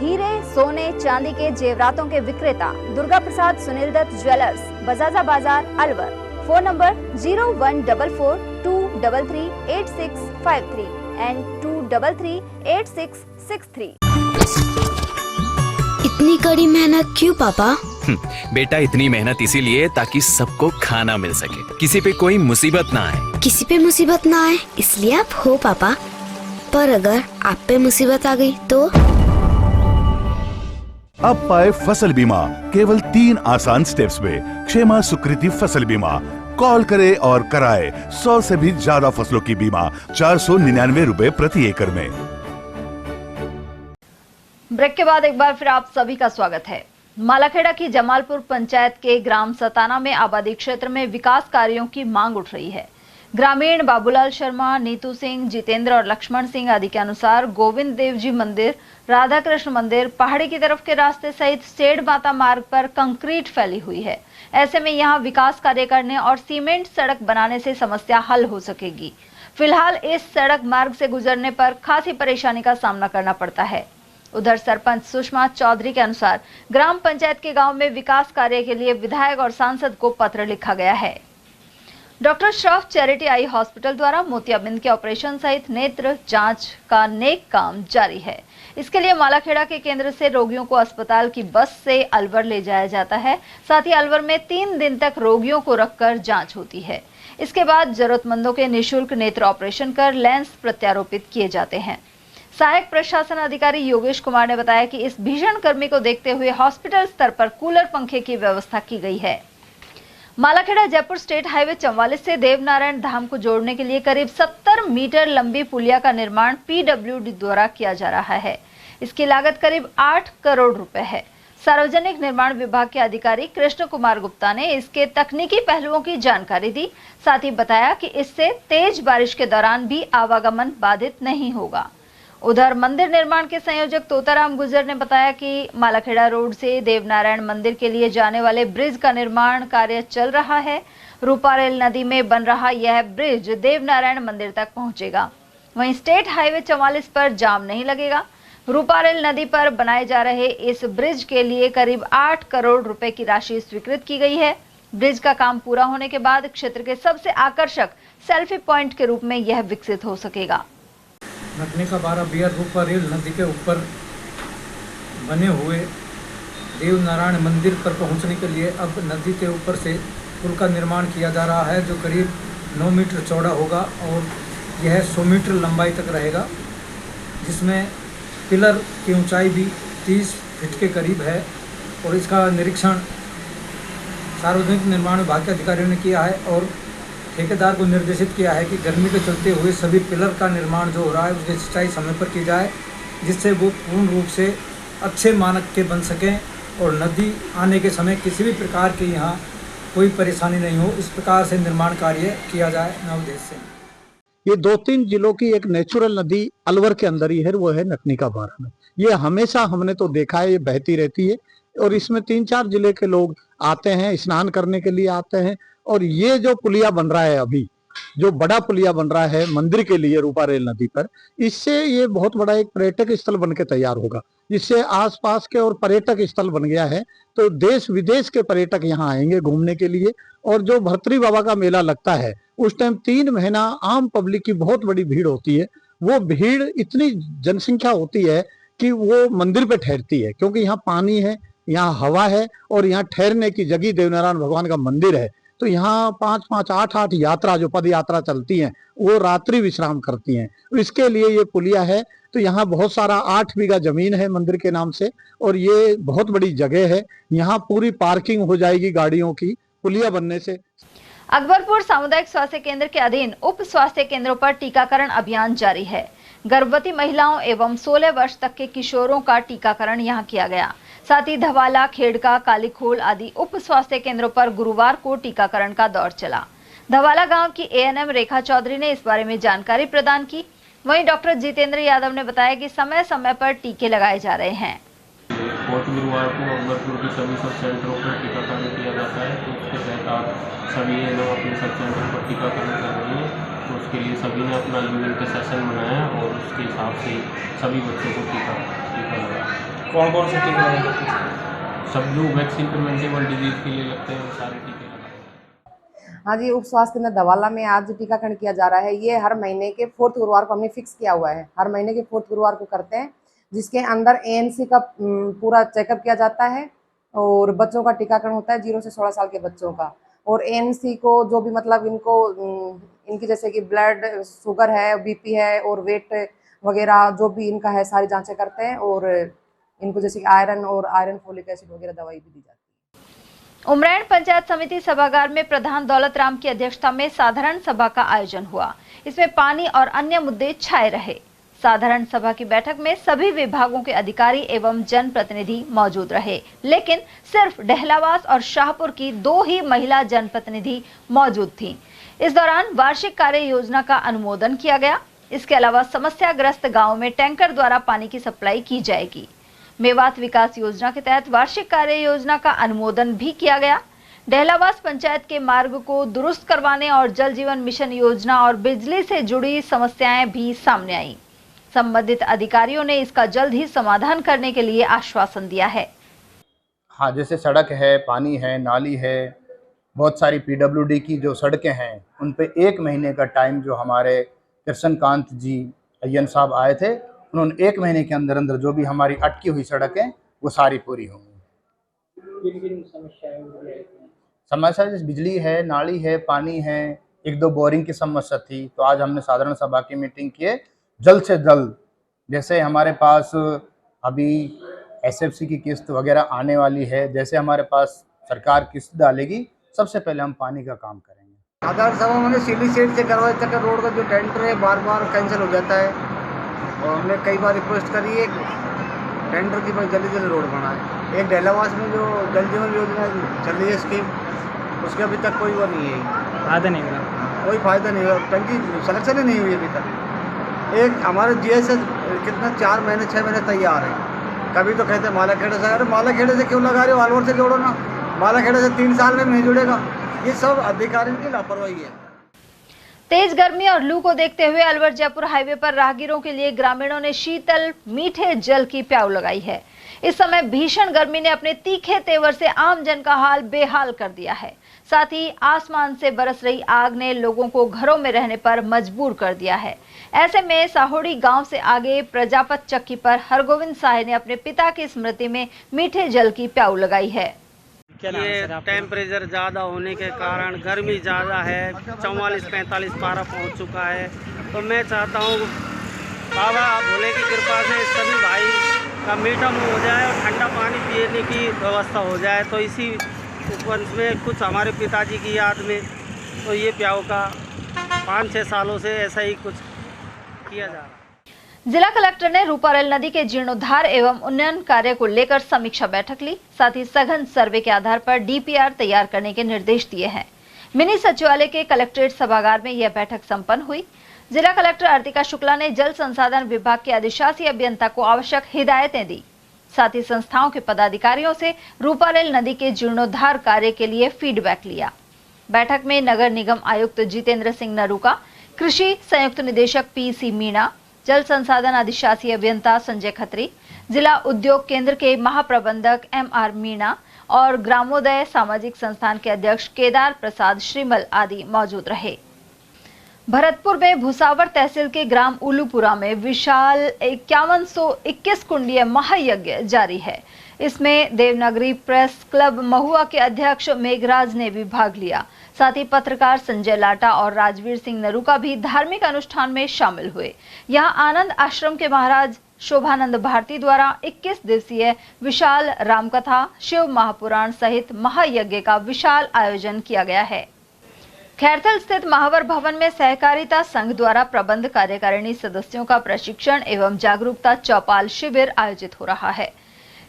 B: हीरे, सोने, चांदी के जेवरातों के विक्रेता Durga Prasad Sunil Dutt jewellers, Bajaja Bazaar, Alwar. Phone number 0144233863 and 2338663।
V: इतनी कड़ी मेहनत क्यों पापा?
W: बेटा इतनी मेहनत इसीलिए ताकि सबको खाना मिल सके, किसी पे कोई मुसीबत ना आए।
V: किसी पे मुसीबत ना आए इसलिए आप हो पापा, पर अगर आप पे मुसीबत आ गई तो?
X: अब पाए फसल बीमा केवल 3 आसान स्टेप्स में। क्षेमा सुकृति फसल बीमा। कॉल करे और कराए 100 से भी ज्यादा फसलों की बीमा 499 रुपए प्रति एकड़ में।
B: ब्रेक के बाद एक बार फिर आप सभी का स्वागत है। मालाखेड़ा की जमालपुर पंचायत के ग्राम सताना में आबादी क्षेत्र में विकास कार्यों की मांग उठ रही है। ग्रामीण बाबूलाल शर्मा, नीतू सिंह, जितेंद्र और लक्ष्मण सिंह आदि के अनुसार गोविंद देव जी मंदिर, राधा कृष्ण मंदिर, पहाड़ी की तरफ के रास्ते सहित सेठ माता मार्ग पर कंक्रीट फैली हुई है। ऐसे में यहां विकास कार्य करने और सीमेंट सड़क बनाने से समस्या हल हो सकेगी। फिलहाल इस सड़क मार्ग से गुजरने पर खासी परेशानी का सामना करना पड़ता है। उधर सरपंच सुषमा चौधरी के अनुसार ग्राम पंचायत के गांव में विकास कार्य के लिए विधायक और सांसद को पत्र लिखा गया है। Doctor Shroff charity eye hospital द्वारा मोतियाबिंद के ऑपरेशन सहित नेत्र जांच का नेक काम जारी है। इसके लिए मालाखेड़ा के केंद्र से रोगियों को अस्पताल की बस से अलवर ले जाया जाता है। साथ ही अलवर में 3 दिन तक रोगियों को रखकर जांच होती है। इसके बाद जरूरतमंदों के निःशुल्क नेत्र ऑपरेशन कर लेंस प्रत्यारोपित किए जाते हैं। सहायक प्रशासन अधिकारी योगेश कुमार ने बताया कि इस भीषण गर्मी को देखते हुए हॉस्पिटल स्तर पर कूलर पंखे की व्यवस्था की गई है। मालाखेड़ा जयपुर स्टेट हाईवे 44 से देवनारायण धाम को जोड़ने के लिए करीब 70 मीटर लंबी पुलिया का निर्माण PWD द्वारा किया जा रहा है। इसकी लागत करीब 8 करोड़ रुपए है। सार्वजनिक निर्माण विभाग के अधिकारी कृष्ण कुमार गुप्ता ने इसके तकनीकी पहलुओं की जानकारी दी। साथ ही बताया कि इससे तेज बारिश के दौरान भी आवागमन बाधित नहीं होगा। उधर मंदिर निर्माण के संयोजक तोताराम गुजर ने बताया कि मालाखेड़ा रोड से देवनारायण मंदिर के लिए जाने वाले ब्रिज का निर्माण कार्य चल रहा है। रूपारेल नदी में बन रहा यह ब्रिज देवनारायण मंदिर तक पहुंचेगा। वहीं स्टेट हाईवे 44 पर जाम नहीं लगेगा। रूपारेल नदी पर बनाए जा रहे इस ब्रिज के लिए करीब 8 करोड़ रुपए की राशि स्वीकृत की गई है। ब्रिज का काम पूरा होने के बाद क्षेत्र के सबसे आकर्षक सेल्फी पॉइंट के रूप में यह विकसित हो सकेगा।
Y: नटने का 12 बियर रूपारेल नदी के ऊपर बने हुए देवनारायण मंदिर पर पहुंचने के लिए अब नदी के ऊपर से पुल का निर्माण किया जा रहा है, जो करीब 9 मीटर चौड़ा होगा और यह 100 मीटर लंबाई तक रहेगा, जिसमें पिलर की ऊंचाई भी 30 फीट के करीब है। और इसका निरीक्षण सार्वजनिक निर्माण विभाग के अधिकारियों ने किया है और ठेकेदार को निर्देशित किया है कि गर्मी के चलते हुए सभी पिलर का निर्माण जो हो रहा है उसकी सिंचाई समय पर की जाए, जिससे वो पूर्ण रूप से अच्छे मानक के बन सकें और नदी आने के समय किसी भी प्रकार की यहाँ कोई परेशानी नहीं हो, इस प्रकार से निर्माण कार्य किया जाए नवदेश से।
A: ये 2-3 जिलों की एक नेचुरल नदी अलवर के अंदर ही है, वो है नकनिका बारा। ये हमेशा हमने तो देखा है, ये बहती रहती है और इसमें 3-4 जिले के लोग आते हैं, स्नान करने के लिए आते हैं। और ये जो पुलिया बन रहा है अभी, जो बड़ा पुलिया बन रहा है मंदिर के लिए रूपा रेल नदी पर, इससे ये बहुत बड़ा एक पर्यटक स्थल बन के तैयार होगा, जिससे आसपास के और पर्यटक स्थल बन गया है। तो देश विदेश के पर्यटक यहाँ आएंगे घूमने के लिए। और जो भर्तरी बाबा का मेला लगता है उस टाइम 3 महीना आम पब्लिक की बहुत बड़ी भीड़ होती है। वो भीड़ इतनी जनसंख्या होती है कि वो मंदिर पे ठहरती है, क्योंकि यहाँ पानी है, यहाँ हवा है और यहाँ ठहरने की जगह देवनारायण भगवान का मंदिर है। तो यहाँ 5-5, 8-8 यात्रा जो पद यात्रा चलती हैं वो रात्रि विश्राम करती हैं। इसके लिए ये पुलिया है। तो यहाँ बहुत सारा 8 बीघा जमीन है मंदिर के नाम से और ये बहुत बड़ी जगह है। यहाँ पूरी पार्किंग हो जाएगी गाड़ियों की पुलिया बनने से।
B: अकबरपुर सामुदायिक स्वास्थ्य केंद्र के अधीन उप स्वास्थ्य केंद्रों पर टीकाकरण अभियान जारी है। गर्भवती महिलाओं एवं 16 वर्ष तक के किशोरों का टीकाकरण यहां किया गया। साथ ही धवाला, खेड़का, कालीखोल आदि उप स्वास्थ्य केंद्रों पर गुरुवार को टीकाकरण का दौर चला। धवाला गांव की एएनएम रेखा चौधरी ने इस बारे में जानकारी प्रदान की। वहीं डॉक्टर जितेंद्र यादव ने बताया कि समय समय पर टीके लगाए जा रहे हैं।
C: गुरुवार को अकबरपुर के सभी सब सेंटरों पर टीकाकरण किया जाता है। तो उसके तहत आप सभी लोग अपने सब सेंटर पर टीकाकरण कर रहे हैं। तो उसके लिए सभी ने अपना यूनिट का सेशन बनाया और उसके हिसाब से सभी बच्चों को टीका लगाया।
D: कौन कौन से टीके लगाए?
C: सब जो वैक्सीन प्रिवेंटेबल डिजीज के लिए लगते हैं सारे टीके लगाए।
E: हाँ जी, उप स्वास्थ्य केंद्र धवाला में आज टीकाकरण किया जा रहा है। ये हर महीने के 4th गुरुवार को हमने फिक्स किया हुआ है। हर महीने के 4th गुरुवार को करते हैं, जिसके अंदर एएनसी का पूरा चेकअप किया जाता है और बच्चों का टीकाकरण होता है 0 से 16 साल के बच्चों का। और एएनसी को जो भी मतलब इनको इनकी जैसे कि ब्लड शुगर है, बीपी है और वेट वगैरह जो भी इनका है सारी जांचें करते हैं। और इनको जैसे कि आयरन फोलिक एसिड वगैरह दवाई भी दी जाती है।
B: उमरैण पंचायत समिति सभागार में प्रधान दौलत राम की अध्यक्षता में साधारण सभा का आयोजन हुआ। इसमें पानी और अन्य मुद्दे छाए रहे। साधारण सभा की बैठक में सभी विभागों के अधिकारी एवं जनप्रतिनिधि मौजूद रहे, लेकिन सिर्फ डहलावास और शाहपुर की 2 ही महिला जनप्रतिनिधि मौजूद थीं। इस दौरान वार्षिक कार्य योजना का अनुमोदन किया गया। इसके अलावा समस्याग्रस्त गांव में टैंकर द्वारा पानी की सप्लाई की जाएगी। मेवात विकास योजना के तहत वार्षिक कार्य योजना का अनुमोदन भी किया गया। डहलावास पंचायत के मार्ग को दुरुस्त करवाने और जल जीवन मिशन योजना और बिजली से जुड़ी समस्याएं भी सामने आई। संबंधित अधिकारियों ने इसका जल्द ही समाधान करने के लिए आश्वासन दिया है।
F: हाँ, जैसे सड़क है, पानी है, नाली है, बहुत सारी पीडब्ल्यूडी की जो सड़कें हैं उन पे 1 महीने का टाइम जो हमारे कृष्णकांत जी अय्यन साहब आए थे, उन्होंने 1 महीने के अंदर अंदर जो भी हमारी अटकी हुई सड़कें वो सारी पूरी होंगी। समस्या जैसे बिजली है, नाली है, पानी है, 1-2 बोरिंग की समस्या थी। तो आज हमने साधारण सभा की मीटिंग किए, जल्द से जल्द जैसे हमारे पास अभी एसएफसी की किस्त वगैरह आने वाली है, जैसे हमारे पास सरकार किस्त डालेगी सबसे पहले हम पानी का काम करेंगे।
Z: साधारण सभा में सीली सेट से करवाए चक्कर रोड का जो टेंडर है बार बार कैंसिल हो जाता है और हमने कई बार रिक्वेस्ट करी है टेंडर की जल्दी जल्दी रोड बनाए। एक डहलावास में जो जल जीवन योजना चल रही है स्कीम, उसके अभी तक कोई वो नहीं है,
D: फायदा नहीं हुआ,
Z: कोई फायदा नहीं हुआ, टंकी सलेक्शन ही नहीं हुई अभी तक। एक हमारे जीएसएस कितना 4 महीने 6 महीने तैयार है। कभी तो कहते हैं मालाखेड़े से, अरे मालाखेड़े से क्यों लगा रहे हो, अलवर से जोड़ो ना, मालाखेड़े से 3 साल में नहीं जुड़ेगा। ये सब अधिकारियों की लापरवाही है।
B: तेज गर्मी और लू को देखते हुए अलवर जयपुर हाईवे पर राहगीरों के लिए ग्रामीणों ने शीतल मीठे जल की प्याऊ लगाई है। इस समय भीषण गर्मी ने अपने तीखे तेवर से आम जन का हाल बेहाल कर दिया है। साथ ही आसमान से बरस रही आग ने लोगों को घरों में रहने पर मजबूर कर दिया है। ऐसे में साहोड़ी गांव से आगे प्रजापत चक्की पर हरगोविंद साहे ने अपने पिता की स्मृति में मीठे जल की प्याऊ लगाई है।
D: क्या नाम है सर आपका?
G: टेम्परेचर ज़्यादा होने के कारण गर्मी ज़्यादा है, 44-45 पारा पहुंच चुका है। तो मैं चाहता हूं बाबा भोले की कृपा से सभी भाई का मीठा मुँह हो जाए और ठंडा पानी पीने की व्यवस्था हो जाए। तो इसी उपवंश में कुछ हमारे पिताजी की याद में तो ये प्याऊ का 5-6 सालों से ऐसा ही कुछ किया जा रहा है।
B: जिला कलेक्टर ने रूपारेल नदी के जीर्णोद्धार एवं उन्नयन कार्य को लेकर समीक्षा बैठक ली। साथ ही सघन सर्वे के आधार पर डीपीआर तैयार करने के निर्देश दिए हैं। मिनी सचिवालय के कलेक्ट्रेट सभागार में यह बैठक संपन्न हुई। जिला कलेक्टर अर्तिका शुक्ला ने जल संसाधन विभाग के अधिशासी अभियंता को आवश्यक हिदायतें दी। साथ ही संस्थाओं के पदाधिकारियों से रूपारेल नदी के जीर्णोद्धार कार्य के लिए फीडबैक लिया। बैठक में नगर निगम आयुक्त जितेंद्र सिंह नरूका, कृषि संयुक्त निदेशक पीसी मीणा, जल संसाधन अधिशासी अभियंता संजय खत्री, जिला उद्योग केंद्र के महाप्रबंधक एमआर मीणा और ग्रामोदय सामाजिक संस्थान के अध्यक्ष केदार प्रसाद श्रीमल आदि मौजूद रहे। भरतपुर में भुसावर तहसील के ग्राम उलूपुरा में विशाल 5121 कुंडीय महायज्ञ जारी है। इसमें देवनागरी प्रेस क्लब महुआ के अध्यक्ष मेघराज ने भी भाग लिया। साथ ही पत्रकार संजय लाटा और राजवीर सिंह नरूका भी धार्मिक अनुष्ठान में शामिल हुए। यहां आनंद आश्रम के महाराज शोभानंद भारती द्वारा 21 दिवसीय विशाल रामकथा, शिव महापुराण सहित महायज्ञ का विशाल आयोजन किया गया है। खैरथल स्थित महावर भवन में सहकारिता संघ द्वारा प्रबंध कार्यकारिणी सदस्यों का प्रशिक्षण एवं जागरूकता चौपाल शिविर आयोजित हो रहा है।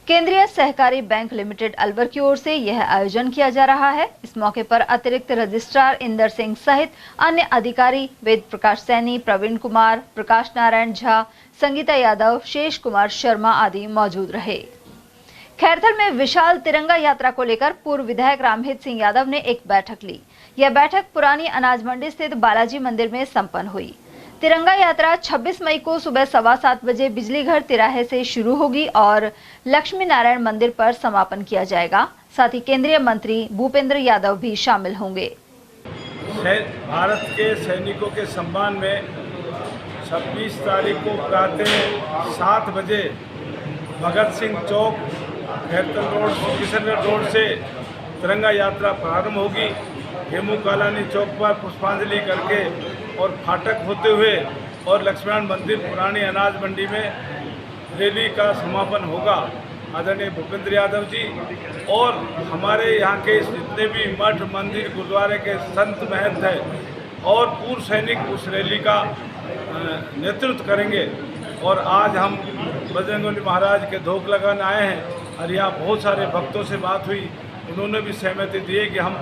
B: केंद्रीय सहकारी बैंक लिमिटेड अलवर की ओर से यह आयोजन किया जा रहा है। इस मौके पर अतिरिक्त रजिस्ट्रार इंदर सिंह सहित अन्य अधिकारी वेद प्रकाश सैनी, प्रवीण कुमार, प्रकाश नारायण झा, संगीता यादव, शेष कुमार शर्मा आदि मौजूद रहे। खैरथल में विशाल तिरंगा यात्रा को लेकर पूर्व विधायक रामहित सिंह यादव ने एक बैठक ली। यह बैठक पुरानी अनाज मंडी स्थित बालाजी मंदिर में संपन्न हुई। तिरंगा यात्रा 26 मई को सुबह 7:15 बजे बिजली घर तिराहे से शुरू होगी और लक्ष्मी नारायण मंदिर पर समापन किया जाएगा। साथ ही केंद्रीय मंत्री भूपेंद्र यादव भी शामिल होंगे।
H: भारत के सैनिकों के सम्मान में 26 तारीख को प्रातः 7 बजे भगत सिंह चौक, खैरथल रोड, किशनगढ़ रोड से तिरंगा यात्रा प्रारंभ होगी। हेमू कालानी चौक पर पुष्पांजलि करके और फाटक होते हुए और लक्ष्मण मंदिर पुरानी अनाज मंडी में रैली का समापन होगा। आदरणीय भूपेंद्र यादव जी और हमारे यहाँ के जितने भी मठ, मंदिर, गुरुद्वारे के संत महंत हैं और पूर्व सैनिक उस रैली का नेतृत्व करेंगे। और आज हम बजरंगबली महाराज के धोख लगाने आए हैं और यहाँ बहुत सारे भक्तों से बात हुई, उन्होंने भी सहमति दी है कि हम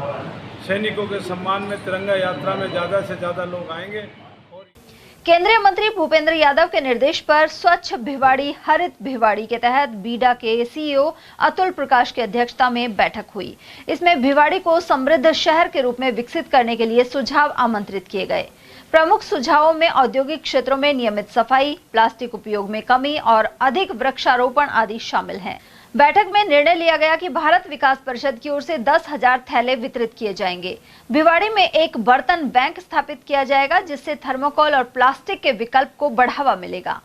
H: सैनिकों के सम्मान में तिरंगा यात्रा में ज़्यादा से ज़्यादा लोग आएंगे।
B: केंद्रीय मंत्री भूपेंद्र यादव के निर्देश पर स्वच्छ भिवाड़ी हरित भिवाड़ी के तहत बीडा के सीईओ अतुल प्रकाश की अध्यक्षता में बैठक हुई। इसमें भिवाड़ी को समृद्ध शहर के रूप में विकसित करने के लिए सुझाव आमंत्रित किए गए। प्रमुख सुझावों में औद्योगिक क्षेत्रों में नियमित सफाई, प्लास्टिक उपयोग में कमी और अधिक वृक्षारोपण आदि शामिल हैं। बैठक में निर्णय लिया गया कि भारत विकास परिषद की ओर से 10,000 थैले वितरित किए जाएंगे। भिवाड़ी में एक बर्तन बैंक स्थापित किया जाएगा, जिससे थर्मोकोल और प्लास्टिक के विकल्प को बढ़ावा मिलेगा।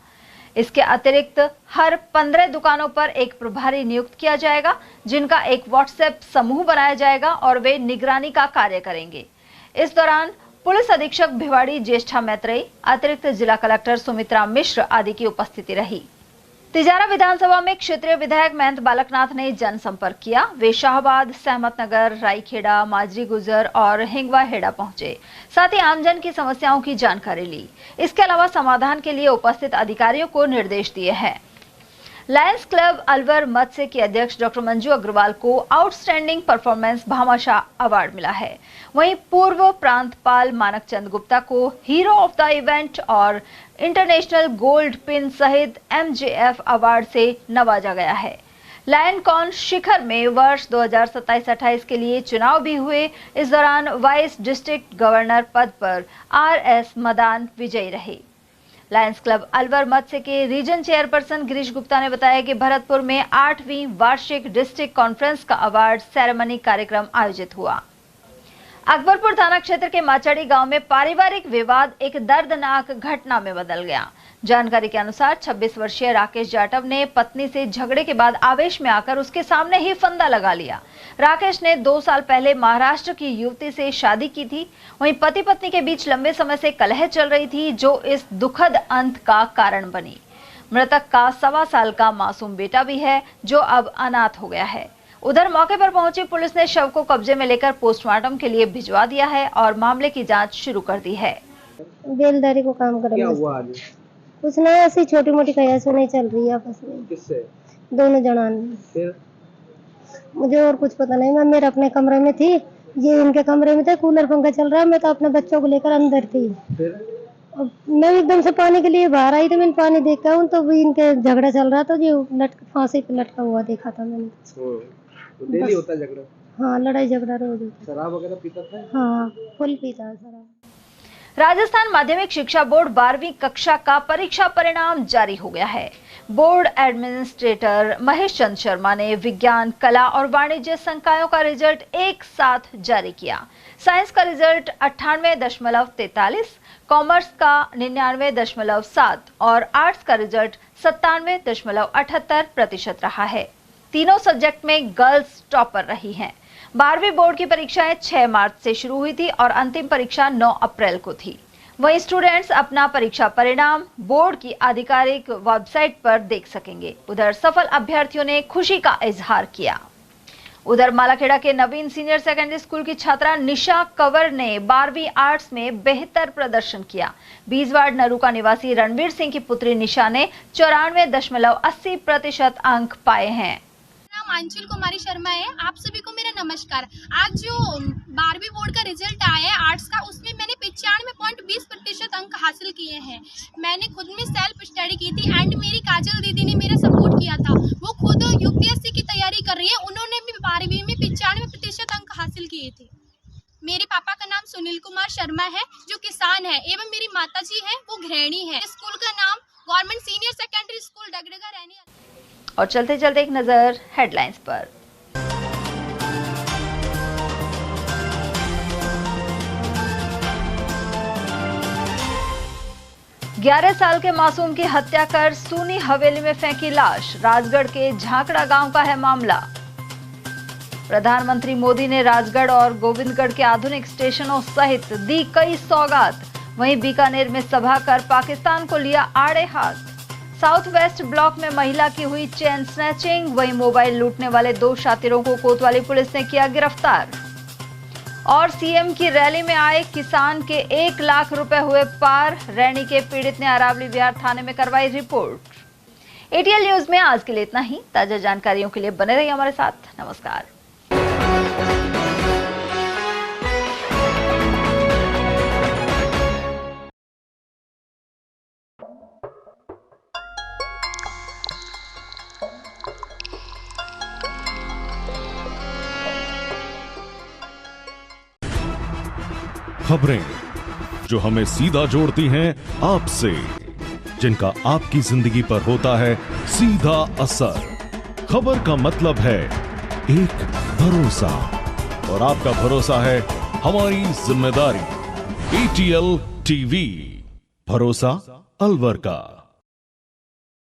B: इसके अतिरिक्त हर 15 दुकानों पर एक प्रभारी नियुक्त किया जाएगा, जिनका एक व्हाट्सएप समूह बनाया जाएगा और वे निगरानी का कार्य करेंगे। इस दौरान पुलिस अधीक्षक भिवाड़ी ज्येष्ठा मैत्रेयी, अतिरिक्त जिला कलेक्टर सुमित्रा मिश्र आदि की उपस्थिति रही। तिजारा विधानसभा में क्षेत्रीय विधायक महंत बालकनाथ ने जनसंपर्क किया। वे शाहबाद, सहमतनगर, रायखेड़ा, माजरी गुजर और हिंगवा हेड़ा पहुंचे। साथ ही आमजन की समस्याओं की जानकारी ली। इसके अलावा समाधान के लिए उपस्थित अधिकारियों को निर्देश दिए हैं। लायंस क्लब अलवर मत्स्य की अध्यक्ष डॉक्टर मंजू अग्रवाल को आउटस्टैंडिंग परफॉर्मेंस भामाशाह अवार्ड मिला है। वहीं पूर्व प्रांतपाल मानक चंद गुप्ता को हीरो ऑफ द इवेंट और इंटरनेशनल गोल्ड पिन सहित MJF अवार्ड से नवाजा गया है। लायन कॉन शिखर में वर्ष 2027-28 के लिए चुनाव भी हुए। इस दौरान वाइस डिस्ट्रिक्ट गवर्नर पद पर RS मदान विजयी रहे। लायंस क्लब अलवर मत्स्य के रीजन चेयरपर्सन गिरीश गुप्ता ने बताया कि भरतपुर में 8वीं वार्षिक डिस्ट्रिक्ट कॉन्फ्रेंस का अवार्ड सेरेमनी कार्यक्रम आयोजित हुआ। अकबरपुर थाना क्षेत्र के माचड़ी गांव में पारिवारिक विवाद एक दर्दनाक घटना में बदल गया। जानकारी के अनुसार 26 वर्षीय राकेश जाटव ने पत्नी से झगड़े के बाद आवेश में आकर उसके सामने ही फंदा लगा लिया। राकेश ने 2 साल पहले महाराष्ट्र की युवती से शादी की थी। वहीं पति पत्नी के बीच लंबे समय से कलह चल रही थी, जो इस दुखद अंत का कारण बनी। मृतक का 1.25 साल का मासूम बेटा भी है, जो अब अनाथ हो गया है। उधर मौके पर पहुंची पुलिस ने शव को कब्जे में लेकर पोस्टमार्टम के लिए भिजवा दिया है और मामले की जांच शुरू कर दी है।
J: बेलदारी को काम कर
K: क्या हुआ आज?
J: कुछ नहीं, ऐसी छोटी मोटी कयास नहीं चल रही है आपस में।
K: किससे?
J: दोनों जनान।
K: फिर
J: मुझे और कुछ पता नहीं, मैं मेरे अपने कमरे में थी, ये इनके कमरे में था, कूलर पंखा चल रहा है, मैं तो अपने बच्चों को लेकर अंदर थी।
K: फिर
J: अब मैं एकदम से पानी के लिए बाहर आई तो मैंने पानी देखा हूँ तो भी इनके झगड़ा चल रहा था, जो फांसी पे लटका हुआ देखा था मैंने।
K: तो डेली होता है झगड़ा?
J: हाँ, लड़ाई झगड़ा रोज होता।
K: शराब वगैरह पीता था?
J: हाँ, फुल पीता है शराब।
B: राजस्थान माध्यमिक शिक्षा बोर्ड 12वीं कक्षा का परीक्षा परिणाम जारी हो गया है। बोर्ड एडमिनिस्ट्रेटर महेश चंद शर्मा ने विज्ञान, कला और वाणिज्य संकायों का रिजल्ट एक साथ जारी किया। साइंस का रिजल्ट 98.43, कॉमर्स का 99.7 और आर्ट्स का रिजल्ट 97.78% रहा है। तीनों सब्जेक्ट में गर्ल्स टॉपर रही हैं। 12वीं बोर्ड की परीक्षाएं 6 मार्च से शुरू हुई थी और अंतिम परीक्षा 9 अप्रैल को थी। वहीं स्टूडेंट्स अपना परीक्षा परिणाम बोर्ड की आधिकारिक वेबसाइट पर देख सकेंगे। उधर सफल अभ्यर्थियों ने खुशी का इजहार किया। उधर मालाखेड़ा के नवीन सीनियर सेकेंडरी स्कूल की छात्रा निशा कंवर ने 12वीं आर्ट्स में बेहतर प्रदर्शन किया। 20 वार्ड नरूका निवासी रणवीर सिंह की पुत्री निशा ने 94.80% अंक पाए हैं।
L: नाम अंशुल कुमारी शर्मा है। आप सभी को मेरा नमस्कार। आज जो 12वीं बोर्ड का रिजल्ट आया है आर्ट्स का, उसमें मैंने 95.20% अंक हासिल किए हैं। मैंने खुद में सेल्फ स्टडी की थी एंड मेरी काजल दीदी ने मेरा सपोर्ट किया था। वो खुद यूपीएससी की तैयारी कर रही है, उन्होंने भी 12वीं में 95% अंक हासिल किए थे। मेरे पापा का नाम सुनील कुमार शर्मा है, जो किसान है, एवं मेरी माता जी है वो गृहिणी है। स्कूल का नाम गवर्नमेंट सीनियर सेकेंडरी स्कूल डगडेगा रहने।
B: और चलते चलते एक नजर हेडलाइंस पर। ग्यारह साल के मासूम की हत्या कर सूनी हवेली में फेंकी लाश। राजगढ़ के झांकड़ा गांव का है मामला। प्रधानमंत्री मोदी ने राजगढ़ और गोविंदगढ़ के आधुनिक स्टेशनों सहित दी कई सौगात। वहीं बीकानेर में सभा कर पाकिस्तान को लिया आड़े हाथ। साउथ वेस्ट ब्लॉक में महिला की हुई चेन स्नैचिंग। वहीं मोबाइल लूटने वाले 2 शातिरों को कोतवाली पुलिस ने किया गिरफ्तार। और सीएम की रैली में आए किसान के 1 लाख रुपए हुए पार। रैनी के पीड़ित ने अरावली विहार थाने में करवाई रिपोर्ट। एटीएल न्यूज में आज के लिए इतना ही। ताजा जानकारियों के लिए बने रहिए हमारे साथ। नमस्कार।
M: खबरें जो हमें सीधा जोड़ती हैं आपसे, जिनका आपकी जिंदगी पर होता है सीधा असर। खबर का मतलब है एक भरोसा, और आपका भरोसा है हमारी जिम्मेदारी। एटीएल टीवी, भरोसा अलवर का।